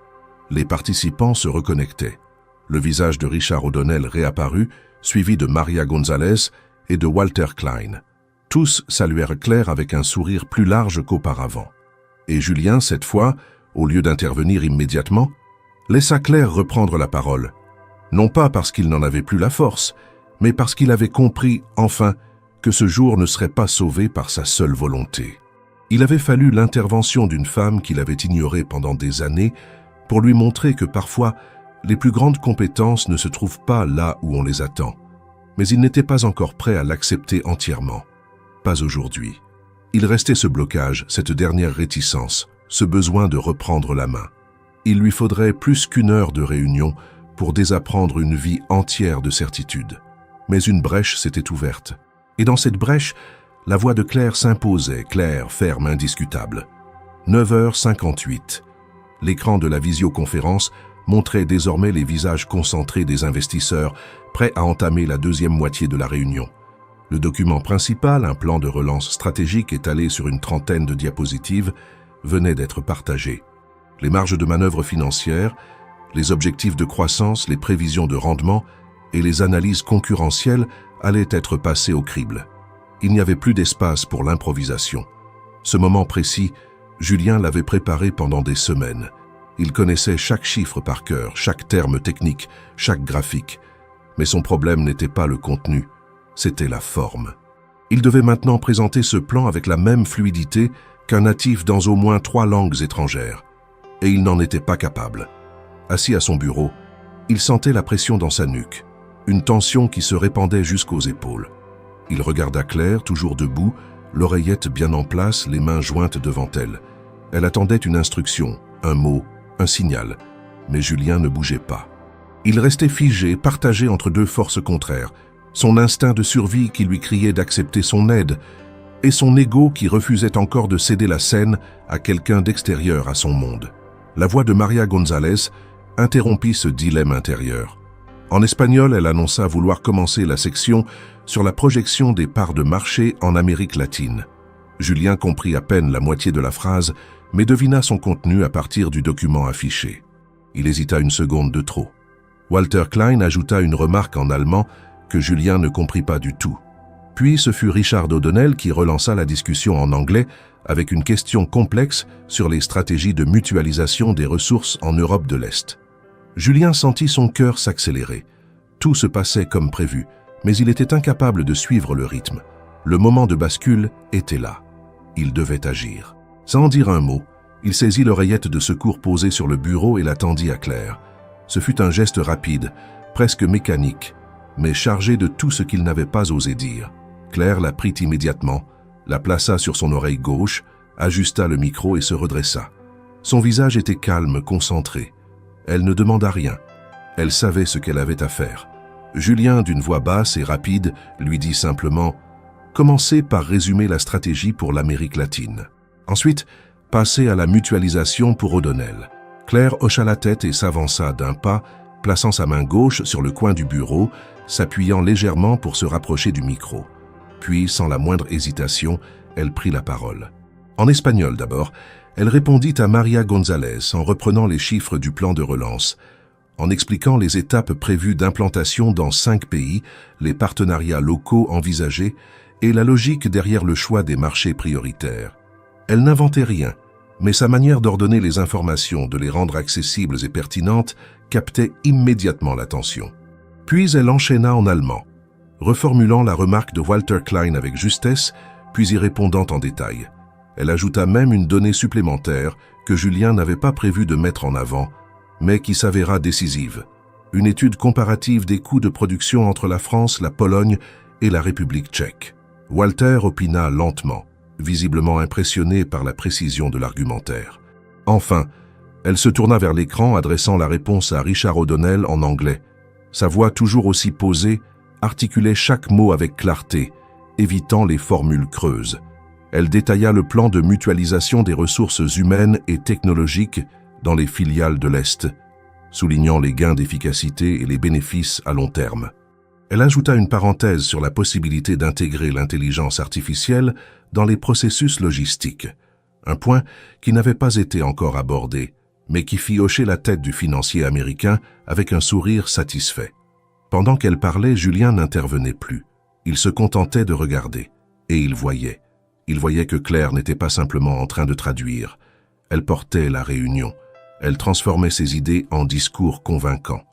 Speaker 1: Les participants se reconnectaient. Le visage de Richard O'Donnell réapparut, suivi de Maria Gonzalez et de Walter Klein. Tous saluèrent Claire avec un sourire plus large qu'auparavant. Et Julien, cette fois, au lieu d'intervenir immédiatement, laissa Claire reprendre la parole. Non pas parce qu'il n'en avait plus la force, mais parce qu'il avait compris, enfin, que ce jour ne serait pas sauvé par sa seule volonté. Il avait fallu l'intervention d'une femme qu'il avait ignorée pendant des années pour lui montrer que parfois, les plus grandes compétences ne se trouvent pas là où on les attend. Mais il n'était pas encore prêt à l'accepter entièrement. Pas aujourd'hui. Il restait ce blocage, cette dernière réticence, ce besoin de reprendre la main. Il lui faudrait plus qu'une heure de réunion pour désapprendre une vie entière de certitude. Mais une brèche s'était ouverte. Et dans cette brèche, la voix de Claire s'imposait, claire, ferme, indiscutable. 9h58. L'écran de la visioconférence montrait désormais les visages concentrés des investisseurs, prêts à entamer la deuxième moitié de la réunion. Le document principal, un plan de relance stratégique étalé sur une trentaine de diapositives, venait d'être partagé. Les marges de manœuvre financières, les objectifs de croissance, les prévisions de rendement et les analyses concurrentielles allaient être passés au crible. Il n'y avait plus d'espace pour l'improvisation. Ce moment précis, Julien l'avait préparé pendant des semaines. Il connaissait chaque chiffre par cœur, chaque terme technique, chaque graphique. Mais son problème n'était pas le contenu, c'était la forme. Il devait maintenant présenter ce plan avec la même fluidité qu'un natif dans au moins 3 langues étrangères. Et il n'en était pas capable. Assis à son bureau, il sentait la pression dans sa nuque, une tension qui se répandait jusqu'aux épaules. Il regarda Claire, toujours debout, l'oreillette bien en place, les mains jointes devant elle. Elle attendait une instruction, un mot, un signal, mais Julien ne bougeait pas. Il restait figé, partagé entre deux forces contraires, son instinct de survie qui lui criait d'accepter son aide, et son ego qui refusait encore de céder la scène à quelqu'un d'extérieur à son monde. La voix de Maria Gonzalez interrompit ce dilemme intérieur. En espagnol, elle annonça vouloir commencer la section sur la projection des parts de marché en Amérique latine. Julien comprit à peine la moitié de la phrase, mais devina son contenu à partir du document affiché. Il hésita une seconde de trop. Walter Klein ajouta une remarque en allemand que Julien ne comprit pas du tout. Puis ce fut Richard O'Donnell qui relança la discussion en anglais avec une question complexe sur les stratégies de mutualisation des ressources en Europe de l'Est. Julien sentit son cœur s'accélérer. Tout se passait comme prévu, mais il était incapable de suivre le rythme. Le moment de bascule était là. Il devait agir. Sans dire un mot, il saisit l'oreillette de secours posée sur le bureau et la tendit à Claire. Ce fut un geste rapide, presque mécanique, mais chargé de tout ce qu'il n'avait pas osé dire. Claire la prit immédiatement, la plaça sur son oreille gauche, ajusta le micro et se redressa. Son visage était calme, concentré. Elle ne demanda rien. Elle savait ce qu'elle avait à faire. Julien, d'une voix basse et rapide, lui dit simplement « Commencez par résumer la stratégie pour l'Amérique latine. Ensuite, passez à la mutualisation pour O'Donnell. » Claire hocha la tête et s'avança d'un pas, plaçant sa main gauche sur le coin du bureau, s'appuyant légèrement pour se rapprocher du micro. Puis, sans la moindre hésitation, elle prit la parole. En espagnol d'abord, elle répondit à Maria Gonzalez en reprenant les chiffres du plan de relance, en expliquant les étapes prévues d'implantation dans 5 pays, les partenariats locaux envisagés et la logique derrière le choix des marchés prioritaires. Elle n'inventait rien, mais sa manière d'ordonner les informations, de les rendre accessibles et pertinentes, captait immédiatement l'attention. Puis elle enchaîna en allemand, reformulant la remarque de Walter Klein avec justesse, puis y répondant en détail. Elle ajouta même une donnée supplémentaire que Julien n'avait pas prévu de mettre en avant, mais qui s'avéra décisive. Une étude comparative des coûts de production entre la France, la Pologne et la République tchèque. Walter opina lentement, visiblement impressionné par la précision de l'argumentaire. Enfin, elle se tourna vers l'écran, adressant la réponse à Richard O'Donnell en anglais. Sa voix toujours aussi posée articulait chaque mot avec clarté, évitant les formules creuses. Elle détailla le plan de mutualisation des ressources humaines et technologiques dans les filiales de l'Est, soulignant les gains d'efficacité et les bénéfices à long terme. Elle ajouta une parenthèse sur la possibilité d'intégrer l'intelligence artificielle dans les processus logistiques, un point qui n'avait pas été encore abordé, mais qui fit hocher la tête du financier américain avec un sourire satisfait. Pendant qu'elle parlait, Julien n'intervenait plus. Il se contentait de regarder, et il voyait. Il voyait que Claire n'était pas simplement en train de traduire. Elle portait la réunion. Elle transformait ses idées en discours convaincants.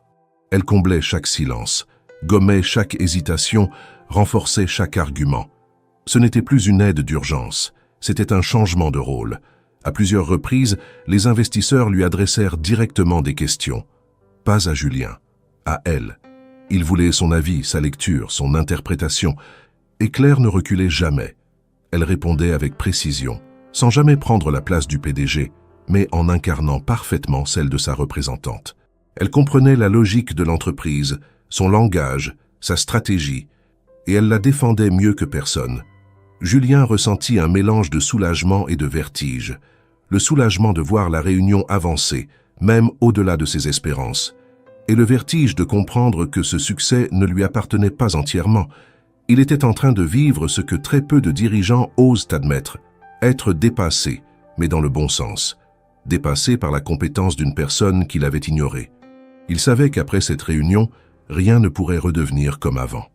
Speaker 1: Elle comblait chaque silence, gommait chaque hésitation, renforçait chaque argument. Ce n'était plus une aide d'urgence, c'était un changement de rôle. À plusieurs reprises, les investisseurs lui adressèrent directement des questions. Pas à Julien, à elle. Ils voulaient son avis, sa lecture, son interprétation. Et Claire ne reculait jamais. Elle répondait avec précision, sans jamais prendre la place du PDG, mais en incarnant parfaitement celle de sa représentante. Elle comprenait la logique de l'entreprise, son langage, sa stratégie, et elle la défendait mieux que personne. Julien ressentit un mélange de soulagement et de vertige. Le soulagement de voir la réunion avancer, même au-delà de ses espérances, et le vertige de comprendre que ce succès ne lui appartenait pas entièrement. Il était en train de vivre ce que très peu de dirigeants osent admettre, être dépassé, mais dans le bon sens, dépassé par la compétence d'une personne qu'il avait ignorée. Il savait qu'après cette réunion, rien ne pourrait redevenir comme avant.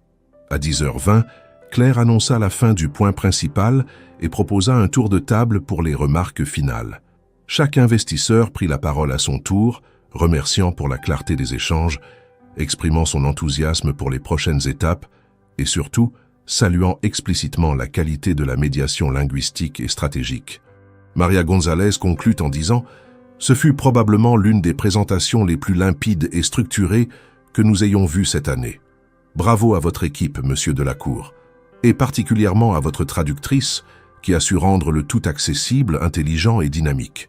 Speaker 1: À 10h20, Claire annonça la fin du point principal et proposa un tour de table pour les remarques finales. Chaque investisseur prit la parole à son tour, remerciant pour la clarté des échanges, exprimant son enthousiasme pour les prochaines étapes et surtout saluant explicitement la qualité de la médiation linguistique et stratégique. Maria González conclut en disant « Ce fut probablement l'une des présentations les plus limpides et structurées que nous ayons vues cette année. Bravo à votre équipe, monsieur Delacour, et particulièrement à votre traductrice qui a su rendre le tout accessible, intelligent et dynamique. »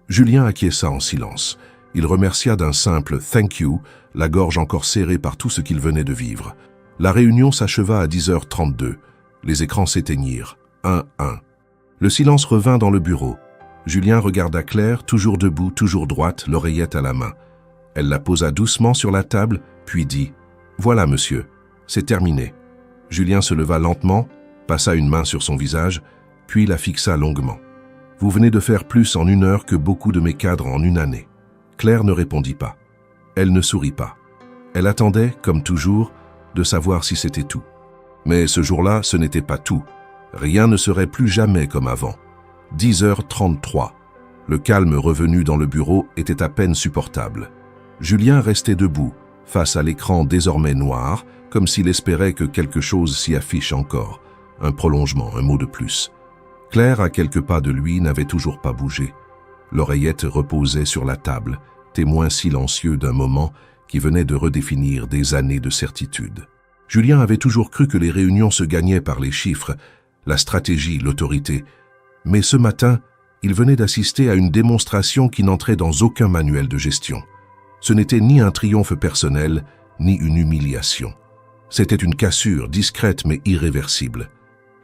Speaker 1: Julien acquiesça en silence. Il remercia d'un simple « thank you », la gorge encore serrée par tout ce qu'il venait de vivre. La réunion s'acheva à 10h32. Les écrans s'éteignirent, un. Le silence revint dans le bureau. Julien regarda Claire, toujours debout, toujours droite, l'oreillette à la main. Elle la posa doucement sur la table, puis dit « Voilà, monsieur, c'est terminé. » Julien se leva lentement, passa une main sur son visage, puis la fixa longuement. « Vous venez de faire plus en 1 heure que beaucoup de mes cadres en 1 année. » Claire ne répondit pas. Elle ne sourit pas. Elle attendait, comme toujours, de savoir si c'était tout. Mais ce jour-là, ce n'était pas tout. Rien ne serait plus jamais comme avant. 10h33. Le calme revenu dans le bureau était à peine supportable. Julien restait debout, face à l'écran désormais noir, comme s'il espérait que quelque chose s'y affiche encore. Un prolongement, un mot de plus. Claire, à quelques pas de lui, n'avait toujours pas bougé. L'oreillette reposait sur la table, témoin silencieux d'un moment qui venait de redéfinir des années de certitude. Julien avait toujours cru que les réunions se gagnaient par les chiffres, la stratégie, l'autorité. Mais ce matin, il venait d'assister à une démonstration qui n'entrait dans aucun manuel de gestion. Ce n'était ni un triomphe personnel, ni une humiliation. C'était une cassure discrète mais irréversible.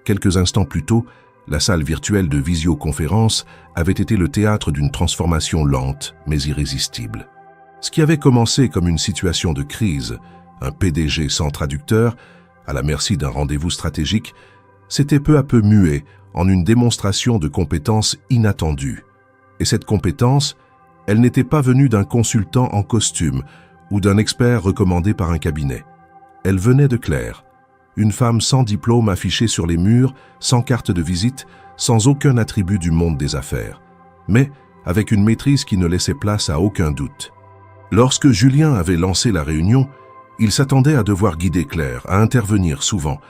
Speaker 1: Quelques instants plus tôt, la salle virtuelle de visioconférence avait été le théâtre d'une transformation lente mais irrésistible. Ce qui avait commencé comme une situation de crise, un PDG sans traducteur, à la merci d'un rendez-vous stratégique, s'était peu à peu mué en une démonstration de compétences inattendues. Et cette compétence, elle n'était pas venue d'un consultant en costume ou d'un expert recommandé par un cabinet. Elle venait de Claire, une femme sans diplôme affichée sur les murs, sans carte de visite, sans aucun attribut du monde des affaires, mais avec une maîtrise qui ne laissait place à aucun doute. Lorsque Julien avait lancé la réunion, il s'attendait à devoir guider Claire, à intervenir souvent,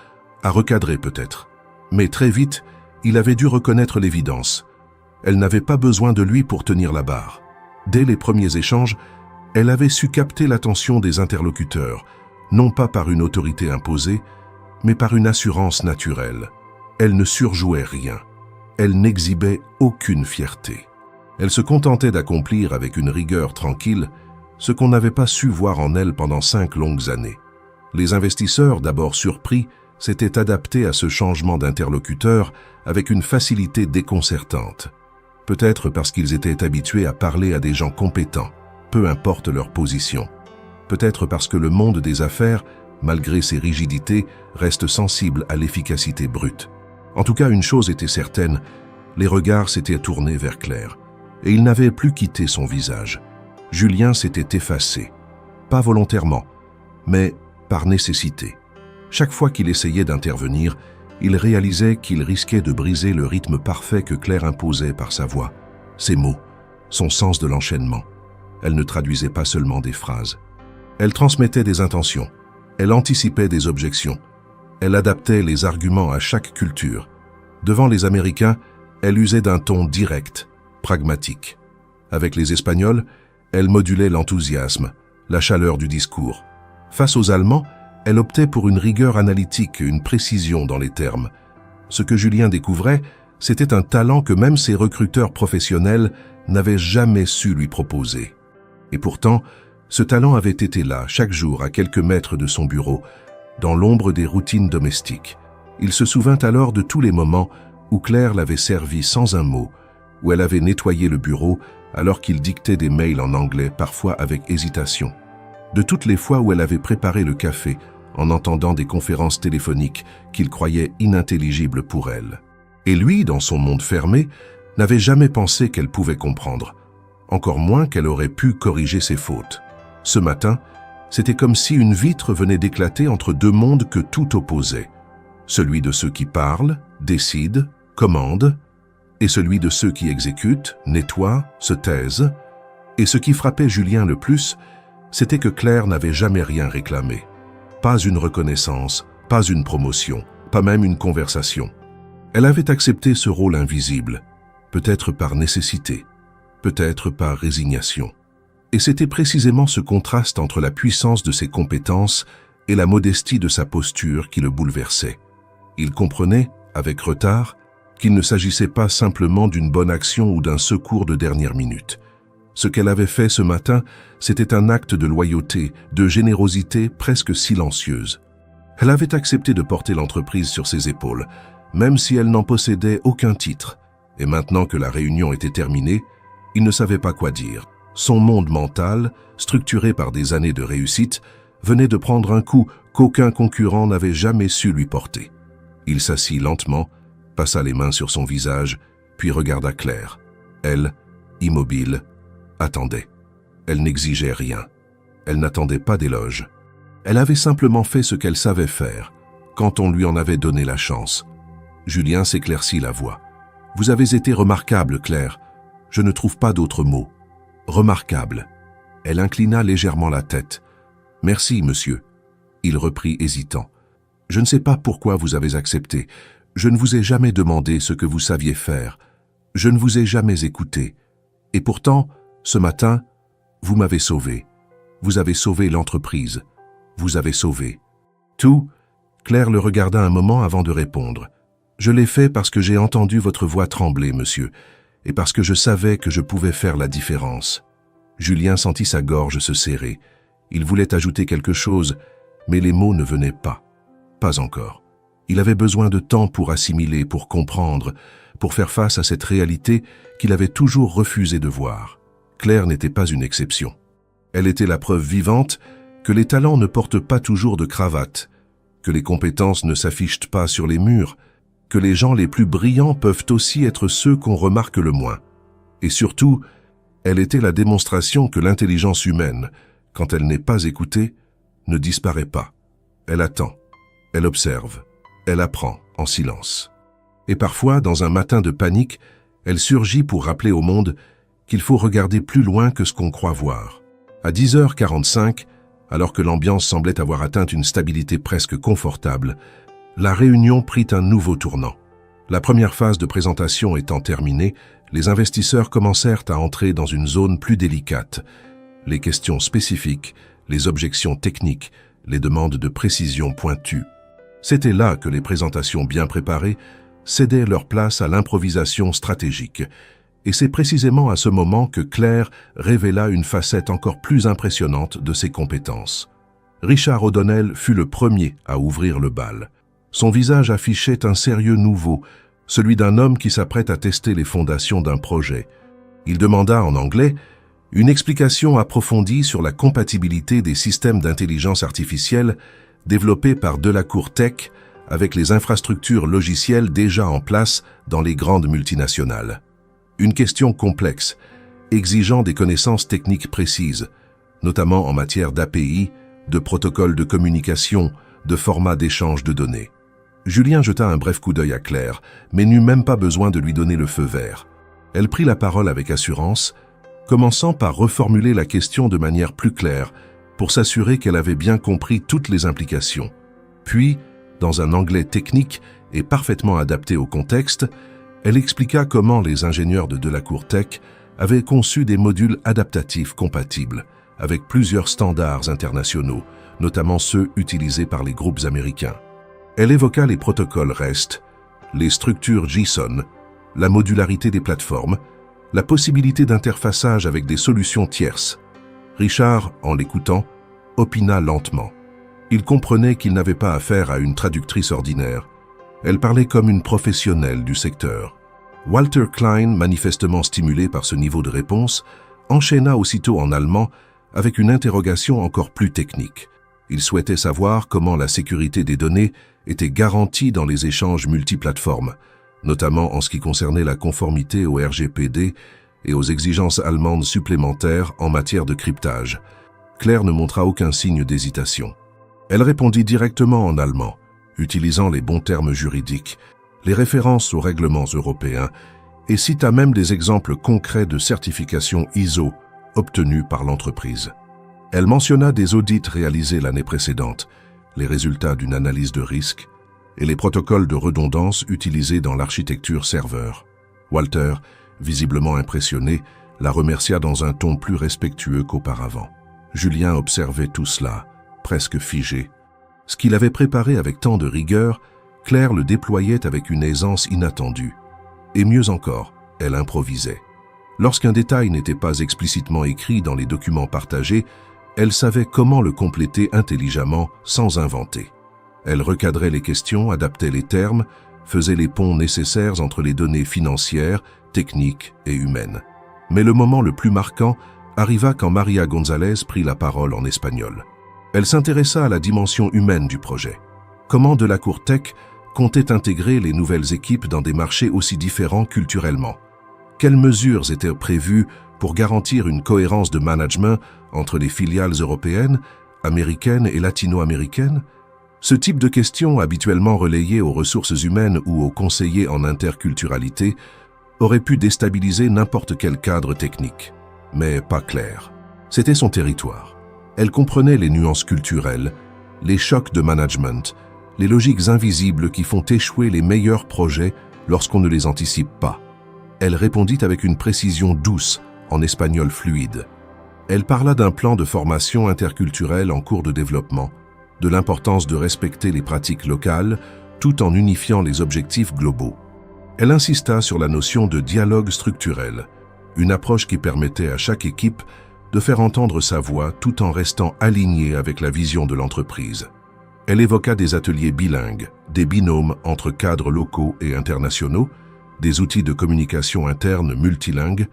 Speaker 1: à recadrer peut-être. Mais très vite, il avait dû reconnaître l'évidence. Elle n'avait pas besoin de lui pour tenir la barre. Dès les premiers échanges, elle avait su capter l'attention des interlocuteurs, non pas par une autorité imposée, mais par une assurance naturelle. Elle ne surjouait rien. Elle n'exhibait aucune fierté. Elle se contentait d'accomplir avec une rigueur tranquille ce qu'on n'avait pas su voir en elle pendant 5 longues années. Les investisseurs, d'abord surpris, s'étaient adaptés à ce changement d'interlocuteur avec une facilité déconcertante. Peut-être parce qu'ils étaient habitués à parler à des gens compétents, peu importe leur position. Peut-être parce que le monde des affaires malgré ses rigidités, reste sensible à l'efficacité brute. En tout cas, une chose était certaine, les regards s'étaient tournés vers Claire, et il n'avait plus quitté son visage. Julien s'était effacé, pas volontairement, mais par nécessité. Chaque fois qu'il essayait d'intervenir, il réalisait qu'il risquait de briser le rythme parfait que Claire imposait par sa voix, ses mots, son sens de l'enchaînement. Elle ne traduisait pas seulement des phrases. Elle transmettait des intentions, elle anticipait des objections, elle adaptait les arguments à chaque culture. Devant les Américains, elle usait d'un ton direct, pragmatique. Avec les Espagnols, elle modulait l'enthousiasme, la chaleur du discours. Face aux Allemands, elle optait pour une rigueur analytique, une précision dans les termes. Ce que Julien découvrait, c'était un talent que même ses recruteurs professionnels n'avaient jamais su lui proposer. Et pourtant, ce talent avait été là, chaque jour, à quelques mètres de son bureau, dans l'ombre des routines domestiques. Il se souvint alors de tous les moments où Claire l'avait servi sans un mot, où elle avait nettoyé le bureau alors qu'il dictait des mails en anglais, parfois avec hésitation. De toutes les fois où elle avait préparé le café en entendant des conférences téléphoniques qu'il croyait inintelligibles pour elle. Et lui, dans son monde fermé, n'avait jamais pensé qu'elle pouvait comprendre, encore moins qu'elle aurait pu corriger ses fautes. Ce matin, c'était comme si une vitre venait d'éclater entre deux mondes que tout opposait. Celui de ceux qui parlent, décident, commandent, et celui de ceux qui exécutent, nettoient, se taisent. Et ce qui frappait Julien le plus, c'était que Claire n'avait jamais rien réclamé. Pas une reconnaissance, pas une promotion, pas même une conversation. Elle avait accepté ce rôle invisible, peut-être par nécessité, peut-être par résignation. Et c'était précisément ce contraste entre la puissance de ses compétences et la modestie de sa posture qui le bouleversait. Il comprenait, avec retard, qu'il ne s'agissait pas simplement d'une bonne action ou d'un secours de dernière minute. Ce qu'elle avait fait ce matin, c'était un acte de loyauté, de générosité presque silencieuse. Elle avait accepté de porter l'entreprise sur ses épaules, même si elle n'en possédait aucun titre. Et maintenant que la réunion était terminée, il ne savait pas quoi dire. Son monde mental, structuré par des années de réussite, venait de prendre un coup qu'aucun concurrent n'avait jamais su lui porter. Il s'assit lentement, passa les mains sur son visage, puis regarda Claire. Elle, immobile, attendait. Elle n'exigeait rien. Elle n'attendait pas d'éloge. Elle avait simplement fait ce qu'elle savait faire, quand on lui en avait donné la chance. Julien s'éclaircit la voix. « Vous avez été remarquable, Claire. Je ne trouve pas d'autres mots. Remarquable. » Elle inclina légèrement la tête. « Merci, monsieur. » Il reprit hésitant. « Je ne sais pas pourquoi vous avez accepté. Je ne vous ai jamais demandé ce que vous saviez faire. Je ne vous ai jamais écouté. Et pourtant, ce matin, vous m'avez sauvé. Vous avez sauvé l'entreprise. Vous avez sauvé. » Tout, Claire le regarda un moment avant de répondre. « Je l'ai fait parce que j'ai entendu votre voix trembler, monsieur, et parce que je savais que je pouvais faire la différence. » Julien sentit sa gorge se serrer. Il voulait ajouter quelque chose, mais les mots ne venaient pas. Pas encore. Il avait besoin de temps pour assimiler, pour comprendre, pour faire face à cette réalité qu'il avait toujours refusé de voir. Claire n'était pas une exception. Elle était la preuve vivante que les talents ne portent pas toujours de cravate, que les compétences ne s'affichent pas sur les murs, que les gens les plus brillants peuvent aussi être ceux qu'on remarque le moins. Et surtout, elle était la démonstration que l'intelligence humaine, quand elle n'est pas écoutée, ne disparaît pas. Elle attend, elle observe, elle apprend en silence. Et parfois, dans un matin de panique, elle surgit pour rappeler au monde qu'il faut regarder plus loin que ce qu'on croit voir. À 10h45, alors que l'ambiance semblait avoir atteint une stabilité presque confortable, la réunion prit un nouveau tournant. La première phase de présentation étant terminée, les investisseurs commencèrent à entrer dans une zone plus délicate. Les questions spécifiques, les objections techniques, les demandes de précision pointues. C'était là que les présentations bien préparées cédaient leur place à l'improvisation stratégique. Et c'est précisément à ce moment que Claire révéla une facette encore plus impressionnante de ses compétences. Richard O'Donnell fut le premier à ouvrir le bal. Son visage affichait un sérieux nouveau, celui d'un homme qui s'apprête à tester les fondations d'un projet. Il demanda en anglais une explication approfondie sur la compatibilité des systèmes d'intelligence artificielle développé par Delacour Tech avec les infrastructures logicielles déjà en place dans les grandes multinationales. Une question complexe, exigeant des connaissances techniques précises, notamment en matière d'API, de protocoles de communication, de formats d'échange de données. Julien jeta un bref coup d'œil à Claire, mais n'eut même pas besoin de lui donner le feu vert. Elle prit la parole avec assurance, commençant par reformuler la question de manière plus claire, pour s'assurer qu'elle avait bien compris toutes les implications. Puis, dans un anglais technique et parfaitement adapté au contexte, elle expliqua comment les ingénieurs de Delacour Tech avaient conçu des modules adaptatifs compatibles avec plusieurs standards internationaux, notamment ceux utilisés par les groupes américains. Elle évoqua les protocoles REST, les structures JSON, la modularité des plateformes, la possibilité d'interfaçage avec des solutions tierces. Richard, en l'écoutant, opina lentement. Il comprenait qu'il n'avait pas affaire à une traductrice ordinaire. Elle parlait comme une professionnelle du secteur. Walter Klein, manifestement stimulé par ce niveau de réponse, enchaîna aussitôt en allemand avec une interrogation encore plus technique. Il souhaitait savoir comment la sécurité des données était garantie dans les échanges multiplateformes, notamment en ce qui concernait la conformité au RGPD et aux exigences allemandes supplémentaires en matière de cryptage. Claire ne montra aucun signe d'hésitation. Elle répondit directement en allemand, utilisant les bons termes juridiques, les références aux règlements européens et cita même des exemples concrets de certification ISO obtenus par l'entreprise. Elle mentionna des audits réalisés l'année précédente, les résultats d'une analyse de risque et les protocoles de redondance utilisés dans l'architecture serveur. Walter, visiblement impressionné, la remercia dans un ton plus respectueux qu'auparavant. Julien observait tout cela, presque figé. Ce qu'il avait préparé avec tant de rigueur, Claire le déployait avec une aisance inattendue. Et mieux encore, elle improvisait. Lorsqu'un détail n'était pas explicitement écrit dans les documents partagés, elle savait comment le compléter intelligemment sans inventer. Elle recadrait les questions, adaptait les termes, faisait les ponts nécessaires entre les données financières, techniques et humaines. Mais le moment le plus marquant arriva quand Maria González prit la parole en espagnol. Elle s'intéressa à la dimension humaine du projet. Comment Delacour Tech comptait intégrer les nouvelles équipes dans des marchés aussi différents culturellement? Quelles mesures étaient prévues pour garantir une cohérence de management entre les filiales européennes, américaines et latino-américaines? Ce type de questions, habituellement relayées aux ressources humaines ou aux conseillers en interculturalité, aurait pu déstabiliser n'importe quel cadre technique. Mais pas Claire. C'était son territoire. Elle comprenait les nuances culturelles, les chocs de management, les logiques invisibles qui font échouer les meilleurs projets lorsqu'on ne les anticipe pas. Elle répondit avec une précision douce, en espagnol fluide. Elle parla d'un plan de formation interculturelle en cours de développement, de l'importance de respecter les pratiques locales tout en unifiant les objectifs globaux. Elle insista sur la notion de dialogue structurel, une approche qui permettait à chaque équipe de faire entendre sa voix tout en restant alignée avec la vision de l'entreprise. Elle évoqua des ateliers bilingues, des binômes entre cadres locaux et internationaux, des outils de communication interne multilingues,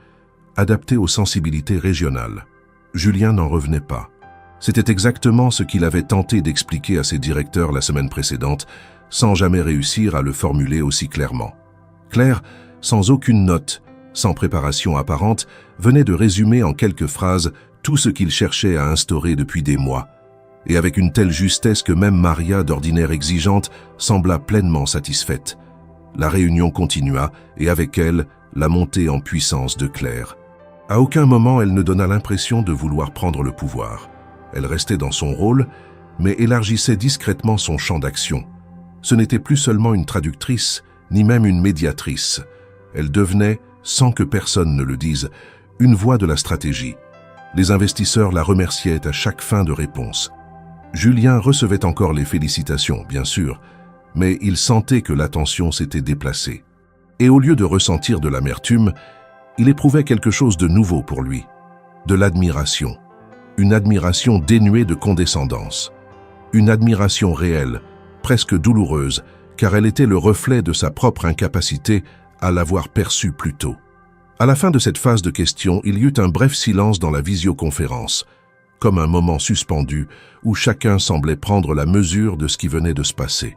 Speaker 1: adaptés aux sensibilités régionales. Julien n'en revenait pas. C'était exactement ce qu'il avait tenté d'expliquer à ses directeurs la semaine précédente, sans jamais réussir à le formuler aussi clairement. Claire, sans aucune note, sans préparation apparente, venait de résumer en quelques phrases tout ce qu'il cherchait à instaurer depuis des mois, et avec une telle justesse que même Maria, d'ordinaire exigeante, sembla pleinement satisfaite. La réunion continua, et avec elle, la montée en puissance de Claire. À aucun moment elle ne donna l'impression de vouloir prendre le pouvoir. Elle restait dans son rôle, mais élargissait discrètement son champ d'action. Ce n'était plus seulement une traductrice, ni même une médiatrice. Elle devenait, sans que personne ne le dise, une voix de la stratégie. Les investisseurs la remerciaient à chaque fin de réponse. Julien recevait encore les félicitations, bien sûr, mais il sentait que l'attention s'était déplacée. Et au lieu de ressentir de l'amertume, il éprouvait quelque chose de nouveau pour lui, de l'admiration. Une admiration dénuée de condescendance. Une admiration réelle, presque douloureuse, car elle était le reflet de sa propre incapacité à l'avoir perçue plus tôt. À la fin de cette phase de questions, il y eut un bref silence dans la visioconférence, comme un moment suspendu où chacun semblait prendre la mesure de ce qui venait de se passer.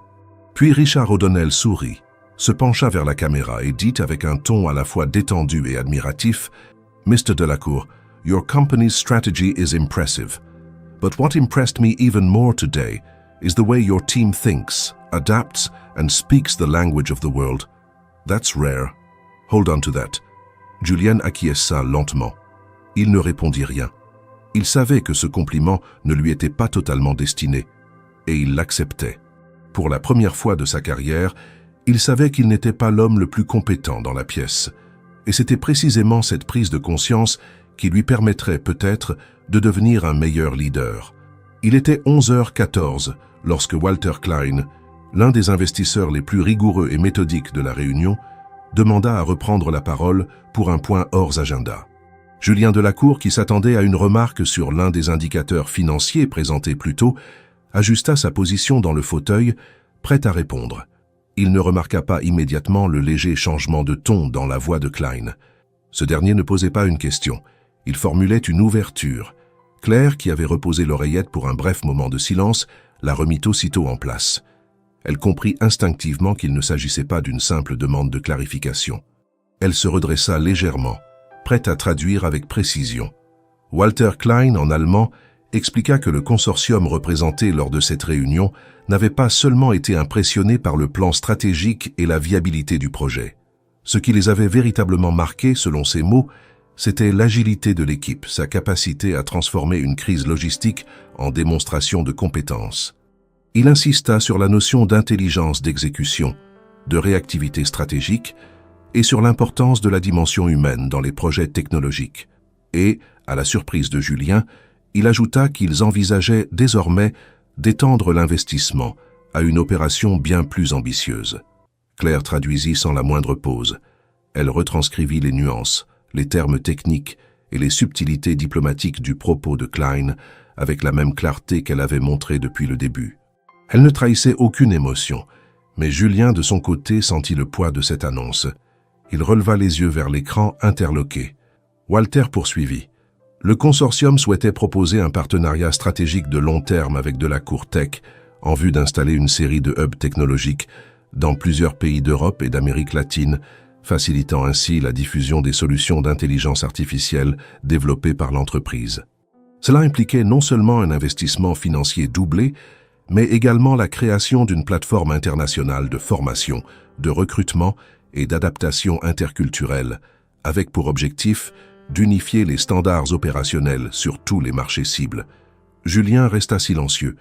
Speaker 1: Puis Richard O'Donnell sourit, se pencha vers la caméra et dit avec un ton à la fois détendu et admiratif, « Mr. Delacour, your company's strategy is impressive. But what impressed me even more today is the way your team thinks, adapts, and speaks the language of the world. That's rare. Hold on to that. » Julien acquiesça lentement. Il ne répondit rien. Il savait que ce compliment ne lui était pas totalement destiné, et il l'acceptait. Pour la première fois de sa carrière, il savait qu'il n'était pas l'homme le plus compétent dans la pièce, et c'était précisément cette prise de conscience qui lui permettrait peut-être de devenir un meilleur leader. Il était 11h14 lorsque Walter Klein, l'un des investisseurs les plus rigoureux et méthodiques de la réunion, demanda à reprendre la parole pour un point hors agenda. Julien Delacour, qui s'attendait à une remarque sur l'un des indicateurs financiers présentés plus tôt, ajusta sa position dans le fauteuil, prêt à répondre. Il ne remarqua pas immédiatement le léger changement de ton dans la voix de Klein. Ce dernier ne posait pas une question, il formulait une ouverture. Claire, qui avait reposé l'oreillette pour un bref moment de silence, la remit aussitôt en place. Elle comprit instinctivement qu'il ne s'agissait pas d'une simple demande de clarification. Elle se redressa légèrement, prête à traduire avec précision. Walter Klein, en allemand, expliqua que le consortium représenté lors de cette réunion n'avait pas seulement été impressionné par le plan stratégique et la viabilité du projet. Ce qui les avait véritablement marqués, selon ses mots, c'était l'agilité de l'équipe, sa capacité à transformer une crise logistique en démonstration de compétences. Il insista sur la notion d'intelligence d'exécution, de réactivité stratégique et sur l'importance de la dimension humaine dans les projets technologiques. Et, à la surprise de Julien, il ajouta qu'ils envisageaient désormais d'étendre l'investissement à une opération bien plus ambitieuse. Claire traduisit sans la moindre pause. Elle retranscrivit les nuances, les termes techniques et les subtilités diplomatiques du propos de Klein avec la même clarté qu'elle avait montrée depuis le début. Elle ne trahissait aucune émotion, mais Julien, de son côté, sentit le poids de cette annonce. Il releva les yeux vers l'écran, interloqué. Walter poursuivit. Le consortium souhaitait proposer un partenariat stratégique de long terme avec Delacour Tech en vue d'installer une série de hubs technologiques dans plusieurs pays d'Europe et d'Amérique latine, facilitant ainsi la diffusion des solutions d'intelligence artificielle développées par l'entreprise. Cela impliquait non seulement un investissement financier doublé, mais également la création d'une plateforme internationale de formation, de recrutement et d'adaptation interculturelle, avec pour objectif d'unifier les standards opérationnels sur tous les marchés cibles. Julien resta silencieux.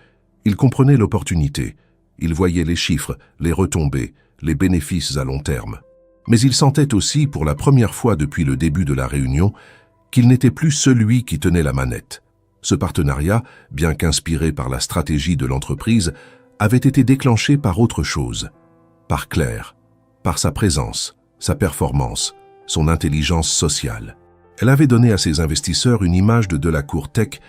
Speaker 1: Il comprenait l'opportunité. Il voyait les chiffres, les retombées, les bénéfices à long terme. Mais il sentait aussi, pour la première fois depuis le début de la réunion, qu'il n'était plus celui qui tenait la manette. Ce partenariat, bien qu'inspiré par la stratégie de l'entreprise, avait été déclenché par autre chose, par Claire, par sa présence, sa performance, son intelligence sociale. Elle avait donné à ses investisseurs une image de Delacour Tech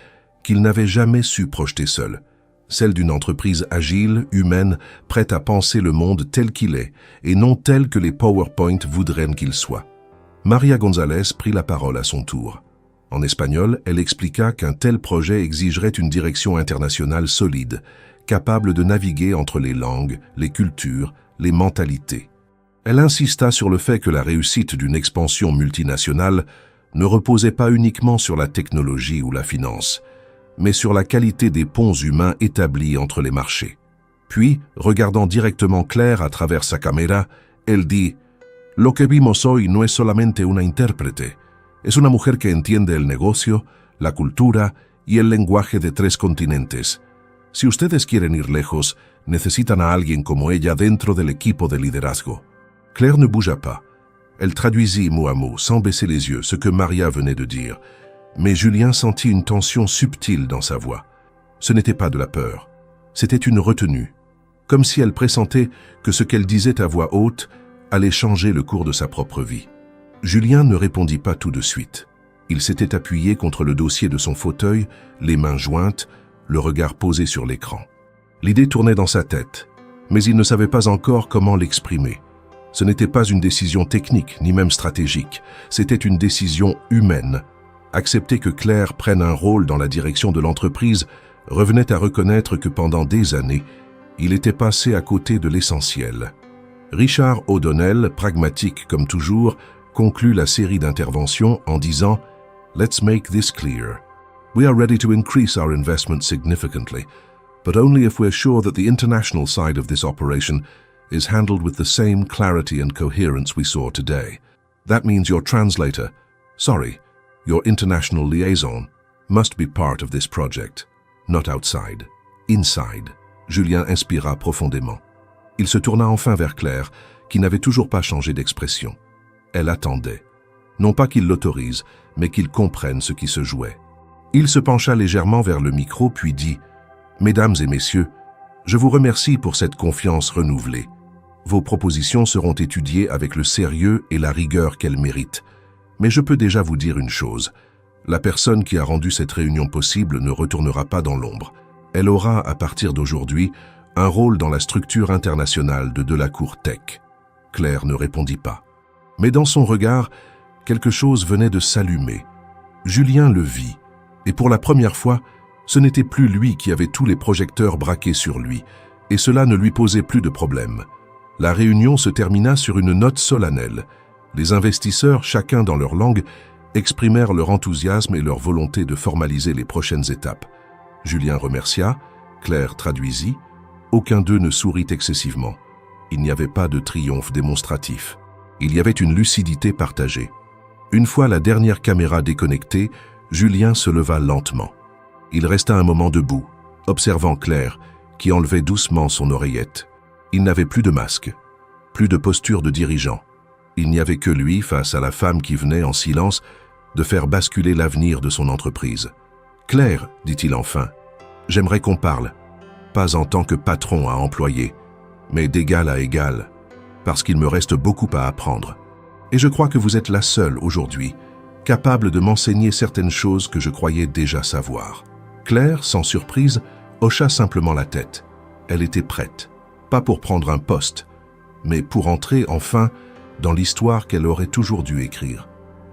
Speaker 1: qu'ils n'avaient jamais su projeter seuls, celle d'une entreprise agile, humaine, prête à penser le monde tel qu'il est, et non tel que les PowerPoint voudraient qu'il soit. Maria González prit la parole à son tour. En espagnol, elle expliqua qu'un tel projet exigerait une direction internationale solide, capable de naviguer entre les langues, les cultures, les mentalités. Elle insista sur le fait que la réussite d'une expansion multinationale ne reposait pas uniquement sur la technologie ou la finance, mais sur la qualité des ponts humains établis entre les marchés. Puis, regardant directement Claire à travers sa caméra, elle dit « Lo que vimos hoy no es solamente una intérprete, es una mujer que entiende el negocio, la cultura y el lenguaje de 3 continentes. Si ustedes quieren ir lejos, necesitan a alguien como ella dentro del equipo de liderazgo. » Claire ne bougea pas. Elle traduisit mot à mot, sans baisser les yeux, ce que Maria venait de dire. Mais Julien sentit une tension subtile dans sa voix. Ce n'était pas de la peur, c'était une retenue, comme si elle pressentait que ce qu'elle disait à voix haute allait changer le cours de sa propre vie. Julien ne répondit pas tout de suite. Il s'était appuyé contre le dossier de son fauteuil, les mains jointes, le regard posé sur l'écran. L'idée tournait dans sa tête, mais il ne savait pas encore comment l'exprimer. Ce n'était pas une décision technique, ni même stratégique, c'était une décision humaine, Accepter que Claire prenne un rôle dans la direction de l'entreprise revenait à reconnaître que pendant des années, il était passé à côté de l'essentiel. Richard O'Donnell, pragmatique comme toujours, conclut la série d'interventions en disant « Let's make this clear. We are ready to increase our investment significantly, but only if we're sure that the international side of this operation is handled with the same clarity and coherence we saw today. That means your translator, your international liaison, must be part of this project, not outside, inside. » Julien inspira profondément. Il se tourna enfin vers Claire, qui n'avait toujours pas changé d'expression. Elle attendait. Non pas qu'il l'autorise, mais qu'il comprenne ce qui se jouait. Il se pencha légèrement vers le micro, puis dit « Mesdames et messieurs, je vous remercie pour cette confiance renouvelée. Vos propositions seront étudiées avec le sérieux et la rigueur qu'elles méritent. Mais je peux déjà vous dire une chose. La personne qui a rendu cette réunion possible ne retournera pas dans l'ombre. Elle aura, à partir d'aujourd'hui, un rôle dans la structure internationale de Delacour Tech. » Claire ne répondit pas. Mais dans son regard, quelque chose venait de s'allumer. Julien le vit, et pour la première fois, ce n'était plus lui qui avait tous les projecteurs braqués sur lui, et cela ne lui posait plus de problème. La réunion se termina sur une note solennelle. Les investisseurs, chacun dans leur langue, exprimèrent leur enthousiasme et leur volonté de formaliser les prochaines étapes. Julien remercia, Claire traduisit. Aucun d'eux ne sourit excessivement. Il n'y avait pas de triomphe démonstratif. Il y avait une lucidité partagée. Une fois la dernière caméra déconnectée, Julien se leva lentement. Il resta un moment debout, observant Claire, qui enlevait doucement son oreillette. Il n'avait plus de masque, plus de posture de dirigeant. Il n'y avait que lui face à la femme qui venait, en silence, de faire basculer l'avenir de son entreprise. « Claire, dit-il enfin, j'aimerais qu'on parle, pas en tant que patron à employé, mais d'égal à égal, parce qu'il me reste beaucoup à apprendre. Et je crois que vous êtes la seule aujourd'hui, capable de m'enseigner certaines choses que je croyais déjà savoir. » Claire, sans surprise, hocha simplement la tête. Elle était prête, pas pour prendre un poste, mais pour entrer enfin dans l'histoire qu'elle aurait toujours dû écrire.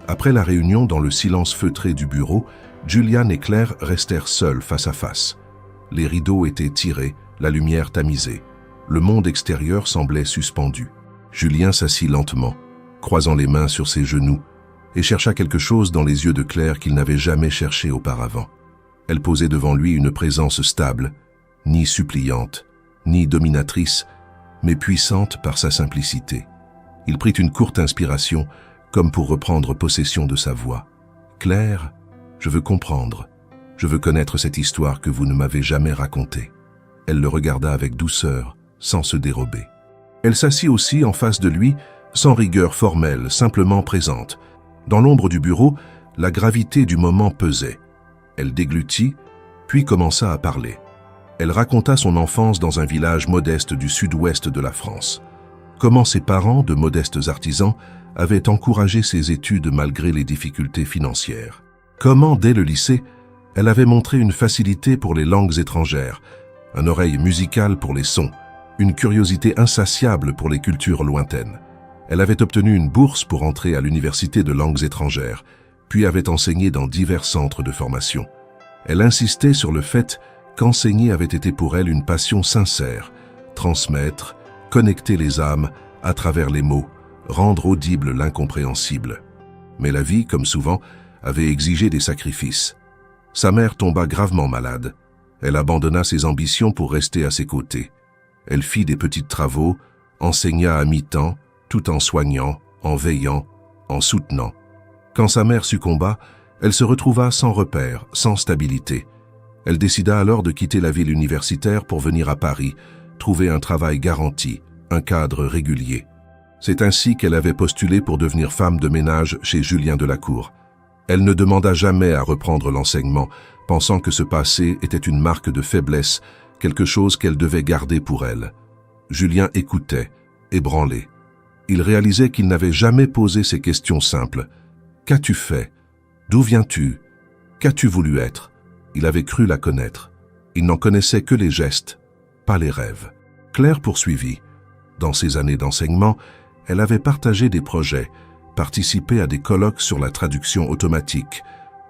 Speaker 1: Après la réunion, dans le silence feutré du bureau, Julian et Claire restèrent seuls face à face. Les rideaux étaient tirés, la lumière tamisée. Le monde extérieur semblait suspendu. Julien s'assit lentement, croisant les mains sur ses genoux, et chercha quelque chose dans les yeux de Claire qu'il n'avait jamais cherché auparavant. Elle posait devant lui une présence stable, ni suppliante, ni dominatrice, mais puissante par sa simplicité. Il prit une courte inspiration, comme pour reprendre possession de sa voix. « Claire, je veux comprendre. Je veux connaître cette histoire que vous ne m'avez jamais racontée. » Elle le regarda avec douceur, sans se dérober. Elle s'assit aussi en face de lui, sans rigueur formelle, simplement présente. Dans l'ombre du bureau, la gravité du moment pesait. Elle déglutit, puis commença à parler. Elle raconta son enfance dans un village modeste du sud-ouest de la France. Comment ses parents, de modestes artisans, avaient encouragé ses études malgré les difficultés financières. Comment, dès le lycée, elle avait montré une facilité pour les langues étrangères, une oreille musicale pour les sons, une curiosité insatiable pour les cultures lointaines. Elle avait obtenu une bourse pour entrer à l'université de langues étrangères, puis avait enseigné dans divers centres de formation. Elle insistait sur le fait qu'enseigner avait été pour elle une passion sincère, transmettre, connecter les âmes à travers les mots, rendre audible l'incompréhensible. Mais la vie, comme souvent, avait exigé des sacrifices. Sa mère tomba gravement malade. Elle abandonna ses ambitions pour rester à ses côtés. Elle fit des petits travaux, enseigna à mi-temps, tout en soignant, en veillant, en soutenant. Quand sa mère succomba, elle se retrouva sans repère, sans stabilité. Elle décida alors de quitter la ville universitaire pour venir à Paris, trouver un travail garanti, un cadre régulier. C'est ainsi qu'elle avait postulé pour devenir femme de ménage chez Julien Delacour. Elle ne demanda jamais à reprendre l'enseignement, pensant que ce passé était une marque de faiblesse, quelque chose qu'elle devait garder pour elle. Julien écoutait, ébranlé. Il réalisait qu'il n'avait jamais posé ces questions simples. « Qu'as-tu fait? D'où viens-tu? Qu'as-tu voulu être ?» Il avait cru la connaître. Il n'en connaissait que les gestes, pas les rêves. Claire poursuivit. Dans ses années d'enseignement, elle avait partagé des projets, participé à des colloques sur la traduction automatique,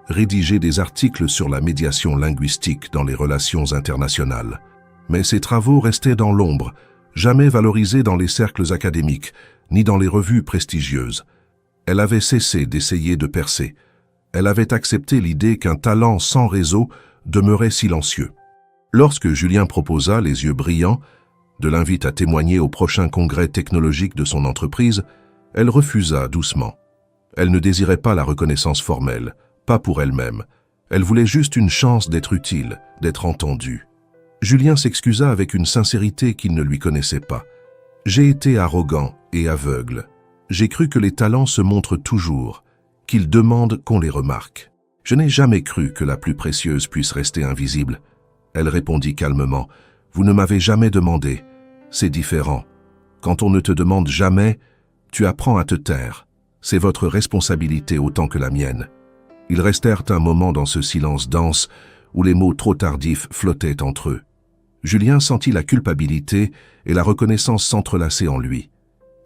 Speaker 1: rédiger des articles sur la médiation linguistique dans les relations internationales. Mais ses travaux restaient dans l'ombre, jamais valorisés dans les cercles académiques, ni dans les revues prestigieuses. Elle avait cessé d'essayer de percer. Elle avait accepté l'idée qu'un talent sans réseau demeurait silencieux. Lorsque Julien proposa, les yeux brillants, de l'invite à témoigner au prochain congrès technologique de son entreprise, elle refusa doucement. Elle ne désirait pas la reconnaissance formelle, pas pour elle-même. Elle voulait juste une chance d'être utile, d'être entendue. Julien s'excusa avec une sincérité qu'il ne lui connaissait pas. « J'ai été arrogant et aveugle. J'ai cru que les talents se montrent toujours, qu'ils demandent qu'on les remarque. Je n'ai jamais cru que la plus précieuse puisse rester invisible. » Elle répondit calmement. « Vous ne m'avez jamais demandé. C'est différent. Quand on ne te demande jamais, tu apprends à te taire. C'est votre responsabilité autant que la mienne. » Ils restèrent un moment dans ce silence dense où les mots trop tardifs flottaient entre eux. Julien sentit la culpabilité et la reconnaissance s'entrelacer en lui.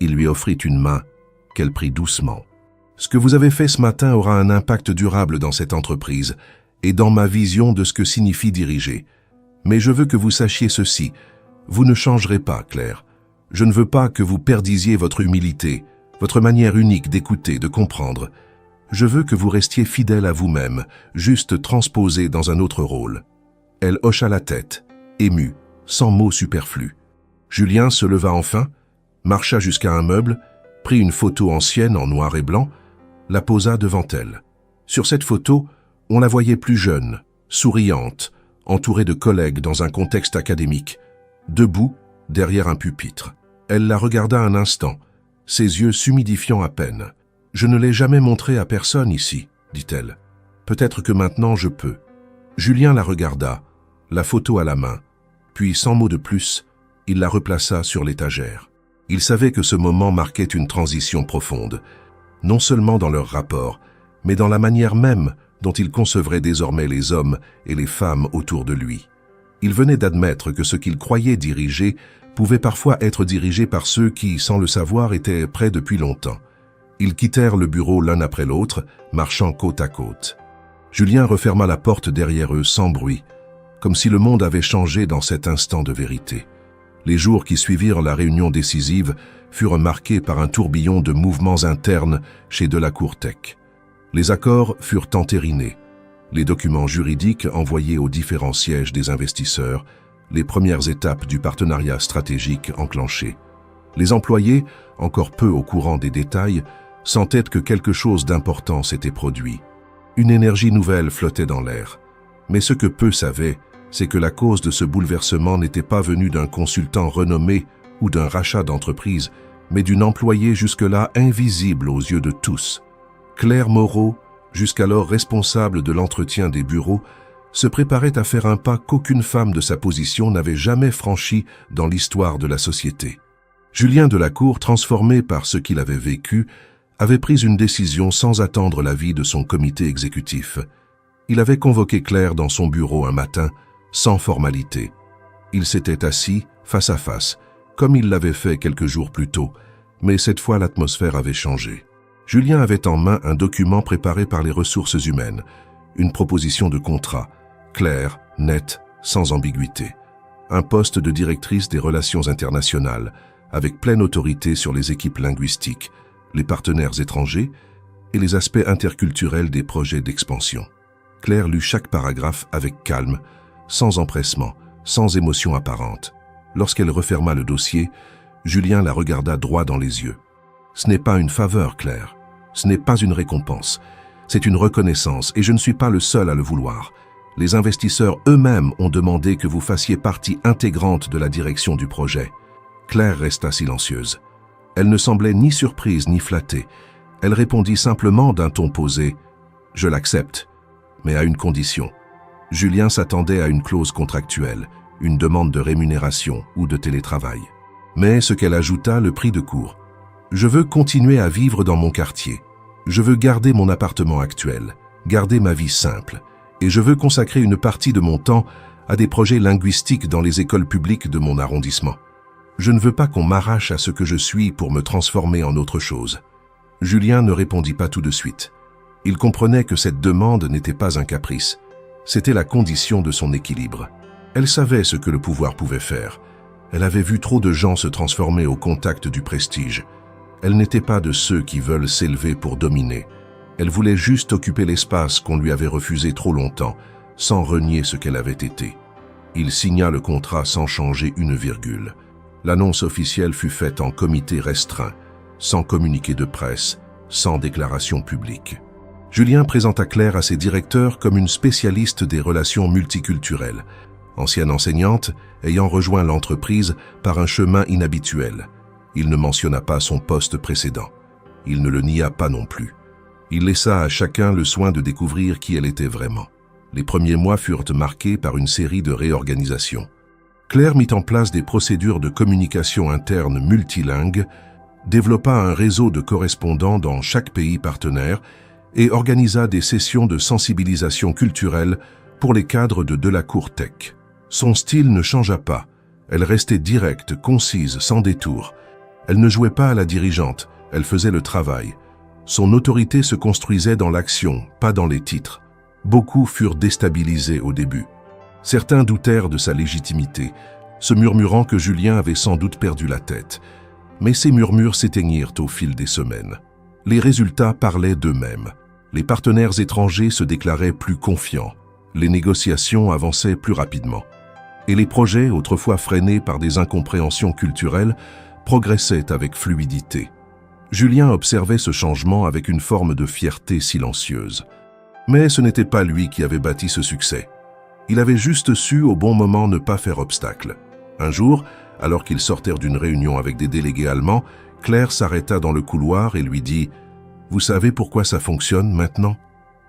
Speaker 1: Il lui offrit une main, qu'elle prit doucement. « Ce que vous avez fait ce matin aura un impact durable dans cette entreprise et dans ma vision de ce que signifie diriger. Mais je veux que vous sachiez ceci. Vous ne changerez pas, Claire. Je ne veux pas que vous perdisiez votre humilité, votre manière unique d'écouter, de comprendre. Je veux que vous restiez fidèle à vous-même, juste transposé dans un autre rôle. » Elle hocha la tête, émue, sans mots superflus. Julien se leva enfin, marcha jusqu'à un meuble, prit une photo ancienne en noir et blanc, la posa devant elle. Sur cette photo, on la voyait plus jeune, souriante, entourée de collègues dans un contexte académique, debout derrière un pupitre. Elle la regarda un instant, ses yeux s'humidifiant à peine. « Je ne l'ai jamais montré à personne ici, dit-elle. Peut-être que maintenant je peux. » Julien la regarda, la photo à la main, puis sans mot de plus, il la replaça sur l'étagère. Il savait que ce moment marquait une transition profonde, non seulement dans leur rapport, mais dans la manière même dont il concevrait désormais les hommes et les femmes autour de lui. Il venait d'admettre que ce qu'il croyait diriger pouvait parfois être dirigé par ceux qui, sans le savoir, étaient près depuis longtemps. Ils quittèrent le bureau l'un après l'autre, marchant côte à côte. Julien referma la porte derrière eux sans bruit, comme si le monde avait changé dans cet instant de vérité. Les jours qui suivirent la réunion décisive furent marqués par un tourbillon de mouvements internes chez Delacour Tech. Les accords furent entérinés, les documents juridiques envoyés aux différents sièges des investisseurs, les premières étapes du partenariat stratégique enclenchées. Les employés, encore peu au courant des détails, sentaient que quelque chose d'important s'était produit. Une énergie nouvelle flottait dans l'air. Mais ce que peu savaient, c'est que la cause de ce bouleversement n'était pas venue d'un consultant renommé ou d'un rachat d'entreprise, mais d'une employée jusque-là invisible aux yeux de tous. Claire Moreau, jusqu'alors responsable de l'entretien des bureaux, se préparait à faire un pas qu'aucune femme de sa position n'avait jamais franchi dans l'histoire de la société. Julien Delacour, transformé par ce qu'il avait vécu, avait pris une décision sans attendre l'avis de son comité exécutif. Il avait convoqué Claire dans son bureau un matin, sans formalité. Il s'était assis, face à face, comme il l'avait fait quelques jours plus tôt, mais cette fois l'atmosphère avait changé. Julien avait en main un document préparé par les ressources humaines, une proposition de contrat, claire, nette, sans ambiguïté. Un poste de directrice des relations internationales, avec pleine autorité sur les équipes linguistiques, les partenaires étrangers et les aspects interculturels des projets d'expansion. Claire lut chaque paragraphe avec calme, sans empressement, sans émotion apparente. Lorsqu'elle referma le dossier, Julien la regarda droit dans les yeux. « Ce n'est pas une faveur, Claire. Ce n'est pas une récompense. C'est une reconnaissance et je ne suis pas le seul à le vouloir. Les investisseurs eux-mêmes ont demandé que vous fassiez partie intégrante de la direction du projet. » Claire resta silencieuse. Elle ne semblait ni surprise ni flattée. Elle répondit simplement d'un ton posé « Je l'accepte, mais à une condition. » Julien s'attendait à une clause contractuelle, une demande de rémunération ou de télétravail. Mais ce qu'elle ajouta le prit de court. « Je veux continuer à vivre dans mon quartier. Je veux garder mon appartement actuel, garder ma vie simple, et je veux consacrer une partie de mon temps à des projets linguistiques dans les écoles publiques de mon arrondissement. Je ne veux pas qu'on m'arrache à ce que je suis pour me transformer en autre chose. » Julien ne répondit pas tout de suite. Il comprenait que cette demande n'était pas un caprice, c'était la condition de son équilibre. Elle savait ce que le pouvoir pouvait faire. Elle avait vu trop de gens se transformer au contact du prestige. Elle n'était pas de ceux qui veulent s'élever pour dominer. Elle voulait juste occuper l'espace qu'on lui avait refusé trop longtemps, sans renier ce qu'elle avait été. Il signa le contrat sans changer une virgule. L'annonce officielle fut faite en comité restreint, sans communiqué de presse, sans déclaration publique. Julien présenta Claire à ses directeurs comme une spécialiste des relations multiculturelles, ancienne enseignante ayant rejoint l'entreprise par un chemin inhabituel. Il ne mentionna pas son poste précédent. Il ne le nia pas non plus. Il laissa à chacun le soin de découvrir qui elle était vraiment. Les premiers mois furent marqués par une série de réorganisations. Claire mit en place des procédures de communication interne multilingues, développa un réseau de correspondants dans chaque pays partenaire et organisa des sessions de sensibilisation culturelle pour les cadres de Delacour Tech. Son style ne changea pas. Elle restait directe, concise, sans détour. Elle ne jouait pas à la dirigeante, elle faisait le travail. Son autorité se construisait dans l'action, pas dans les titres. Beaucoup furent déstabilisés au début. Certains doutèrent de sa légitimité, se murmurant que Julien avait sans doute perdu la tête. Mais ces murmures s'éteignirent au fil des semaines. Les résultats parlaient d'eux-mêmes. Les partenaires étrangers se déclaraient plus confiants. Les négociations avançaient plus rapidement. Et les projets, autrefois freinés par des incompréhensions culturelles, progressaient avec fluidité. Julien observait ce changement avec une forme de fierté silencieuse. Mais ce n'était pas lui qui avait bâti ce succès. Il avait juste su au bon moment ne pas faire obstacle. Un jour, alors qu'ils sortèrent d'une réunion avec des délégués allemands, Claire s'arrêta dans le couloir et lui dit « Vous savez pourquoi ça fonctionne maintenant ?»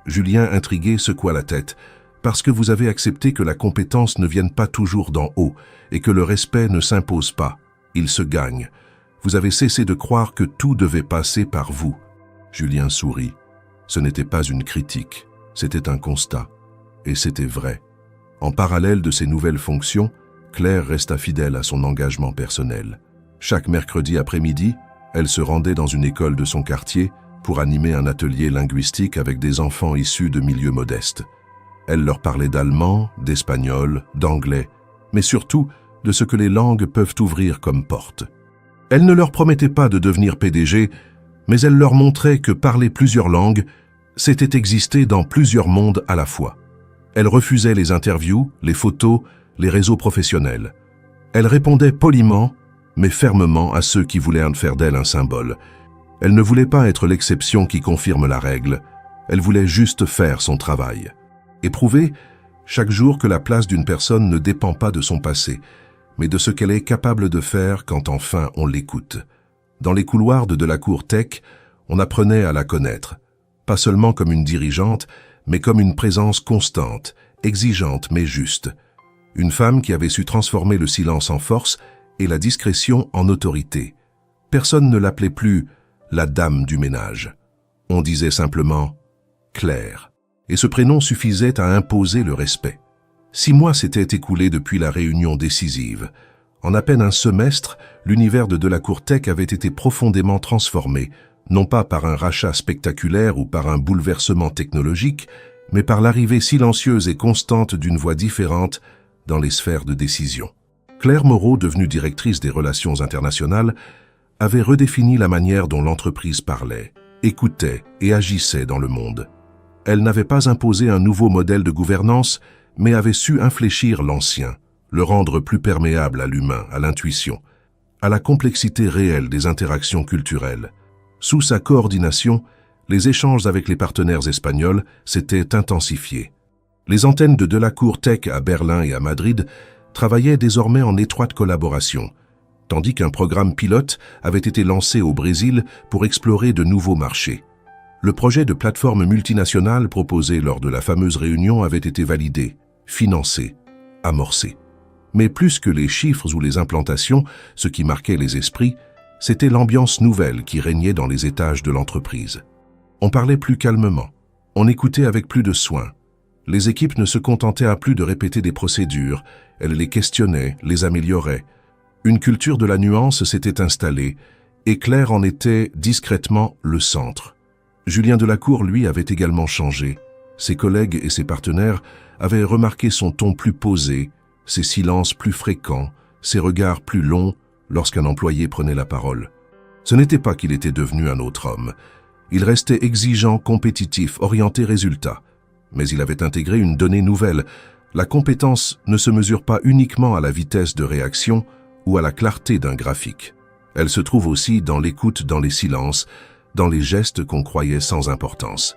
Speaker 1: Julien, intrigué, secoua la tête. « Parce que vous avez accepté que la compétence ne vienne pas toujours d'en haut et que le respect ne s'impose pas. Il se gagne. Vous avez cessé de croire que tout devait passer par vous. » Julien sourit. Ce n'était pas une critique, c'était un constat. Et c'était vrai. En parallèle de ses nouvelles fonctions, Claire resta fidèle à son engagement personnel. Chaque mercredi après-midi, elle se rendait dans une école de son quartier pour animer un atelier linguistique avec des enfants issus de milieux modestes. Elle leur parlait d'allemand, d'espagnol, d'anglais, mais surtout de ce que les langues peuvent ouvrir comme porte. Elle ne leur promettait pas de devenir PDG, mais elle leur montrait que parler plusieurs langues, c'était exister dans plusieurs mondes à la fois. Elle refusait les interviews, les photos, les réseaux professionnels. Elle répondait poliment, mais fermement à ceux qui voulaient en faire d'elle un symbole. Elle ne voulait pas être l'exception qui confirme la règle, elle voulait juste faire son travail. Et prouver, chaque jour, que la place d'une personne ne dépend pas de son passé, mais de ce qu'elle est capable de faire quand enfin on l'écoute. Dans les couloirs de Delacour Tech, on apprenait à la connaître, pas seulement comme une dirigeante, mais comme une présence constante, exigeante mais juste. Une femme qui avait su transformer le silence en force et la discrétion en autorité. Personne ne l'appelait plus la dame du ménage. On disait simplement Claire. Et ce prénom suffisait à imposer le respect. 6 mois s'étaient écoulés depuis la réunion décisive. En à peine un semestre, l'univers de Delacour Tech avait été profondément transformé, non pas par un rachat spectaculaire ou par un bouleversement technologique, mais par l'arrivée silencieuse et constante d'une voix différente dans les sphères de décision. Claire Moreau, devenue directrice des relations internationales, avait redéfini la manière dont l'entreprise parlait, écoutait et agissait dans le monde. Elle n'avait pas imposé un nouveau modèle de gouvernance, mais avait su infléchir l'ancien, le rendre plus perméable à l'humain, à l'intuition, à la complexité réelle des interactions culturelles. Sous sa coordination, les échanges avec les partenaires espagnols s'étaient intensifiés. Les antennes de Delacour Tech à Berlin et à Madrid travaillaient désormais en étroite collaboration, tandis qu'un programme pilote avait été lancé au Brésil pour explorer de nouveaux marchés. Le projet de plateforme multinationale proposé lors de la fameuse réunion avait été validé, financé, amorcé. Mais plus que les chiffres ou les implantations, ce qui marquait les esprits, c'était l'ambiance nouvelle qui régnait dans les étages de l'entreprise. On parlait plus calmement, on écoutait avec plus de soin. Les équipes ne se contentaient plus de répéter des procédures, elles les questionnaient, les amélioraient. Une culture de la nuance s'était installée, et Claire en était discrètement le centre. Julien Delacour, lui, avait également changé. Ses collègues et ses partenaires avaient remarqué son ton plus posé, ses silences plus fréquents, ses regards plus longs lorsqu'un employé prenait la parole. Ce n'était pas qu'il était devenu un autre homme. Il restait exigeant, compétitif, orienté résultat. Mais il avait intégré une donnée nouvelle. La compétence ne se mesure pas uniquement à la vitesse de réaction ou à la clarté d'un graphique. Elle se trouve aussi dans l'écoute, dans les silences, dans les gestes qu'on croyait sans importance.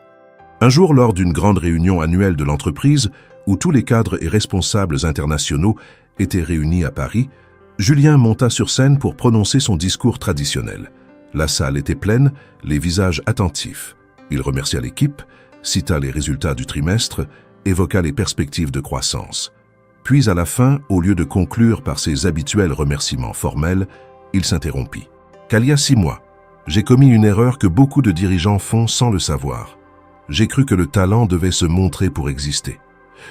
Speaker 1: Un jour, lors d'une grande réunion annuelle de l'entreprise, où tous les cadres et responsables internationaux étaient réunis à Paris, Julien monta sur scène pour prononcer son discours traditionnel. La salle était pleine, les visages attentifs. Il remercia l'équipe, cita les résultats du trimestre, évoqua les perspectives de croissance. Puis à la fin, au lieu de conclure par ses habituels remerciements formels, il s'interrompit. « Qu'il y a 6 mois, j'ai commis une erreur que beaucoup de dirigeants font sans le savoir. J'ai cru que le talent devait se montrer pour exister.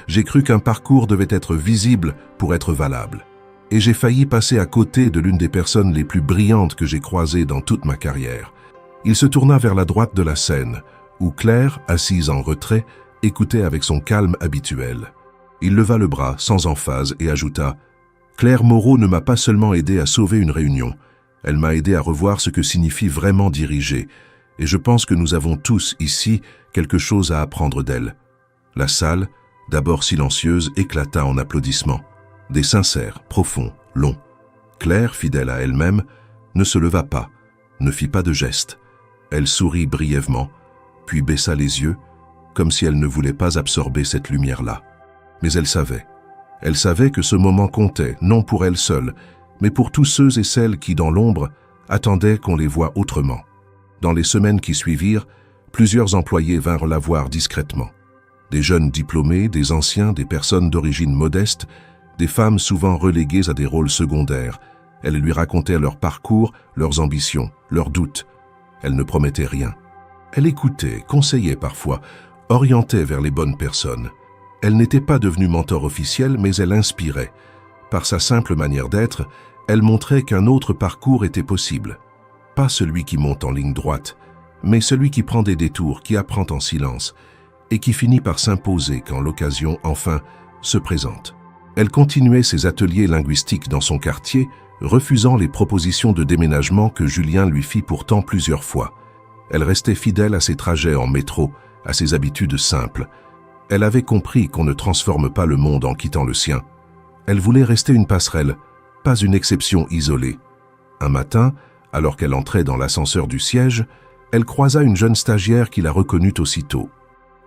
Speaker 1: J'ai cru qu'un parcours devait être visible pour être valable. Et j'ai failli passer à côté de l'une des personnes les plus brillantes que j'ai croisées dans toute ma carrière. » Il se tourna vers la droite de la scène, où Claire, assise en retrait, écoutait avec son calme habituel. Il leva le bras sans emphase et ajouta « Claire Moreau ne m'a pas seulement aidé à sauver une réunion, elle m'a aidé à revoir ce que signifie vraiment diriger, et je pense que nous avons tous ici quelque chose à apprendre d'elle. » La salle, d'abord silencieuse, éclata en applaudissements. Des sincères, profonds, longs. Claire, fidèle à elle-même, ne se leva pas, ne fit pas de geste. Elle sourit brièvement, puis baissa les yeux, comme si elle ne voulait pas absorber cette lumière-là. Mais elle savait que ce moment comptait, non pour elle seule, mais pour tous ceux et celles qui, dans l'ombre, attendaient qu'on les voie autrement. Dans les semaines qui suivirent, plusieurs employés vinrent la voir discrètement. Des jeunes diplômés, des anciens, des personnes d'origine modeste, des femmes souvent reléguées à des rôles secondaires. Elles lui racontaient leur parcours, leurs ambitions, leurs doutes. Elle ne promettait rien. Elle écoutait, conseillait parfois, orientait vers les bonnes personnes. Elle n'était pas devenue mentor officiel, mais elle inspirait. Par sa simple manière d'être, elle montrait qu'un autre parcours était possible. Pas celui qui monte en ligne droite, mais celui qui prend des détours, qui apprend en silence, et qui finit par s'imposer quand l'occasion, enfin, se présente. Elle continuait ses ateliers linguistiques dans son quartier, refusant les propositions de déménagement que Julien lui fit pourtant plusieurs fois. Elle restait fidèle à ses trajets en métro, à ses habitudes simples. Elle avait compris qu'on ne transforme pas le monde en quittant le sien. Elle voulait rester une passerelle, pas une exception isolée. Un matin, alors qu'elle entrait dans l'ascenseur du siège, elle croisa une jeune stagiaire qui la reconnut aussitôt.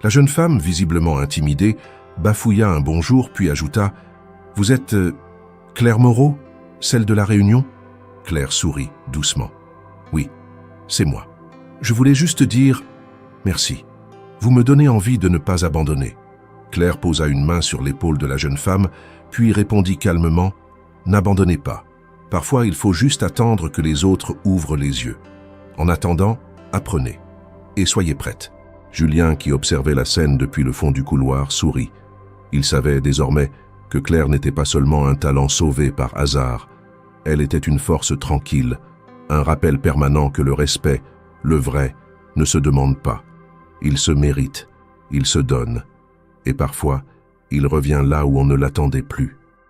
Speaker 1: La jeune femme, visiblement intimidée, bafouilla un bonjour puis ajouta « Vous êtes Claire Moreau, celle de la Réunion ?» Claire sourit doucement. « Oui, c'est moi. Je voulais juste dire merci. Vous me donnez envie de ne pas abandonner. » Claire posa une main sur l'épaule de la jeune femme, puis répondit calmement « N'abandonnez pas. Parfois, il faut juste attendre que les autres ouvrent les yeux. En attendant, apprenez. Et soyez prête. » Julien, qui observait la scène depuis le fond du couloir, sourit. Il savait désormais que Claire n'était pas seulement un talent sauvé par hasard. Elle était une force tranquille, un rappel permanent que le respect, le vrai, ne se demande pas. Il se mérite, il se donne. Et parfois, il revient là où on ne l'attendait plus.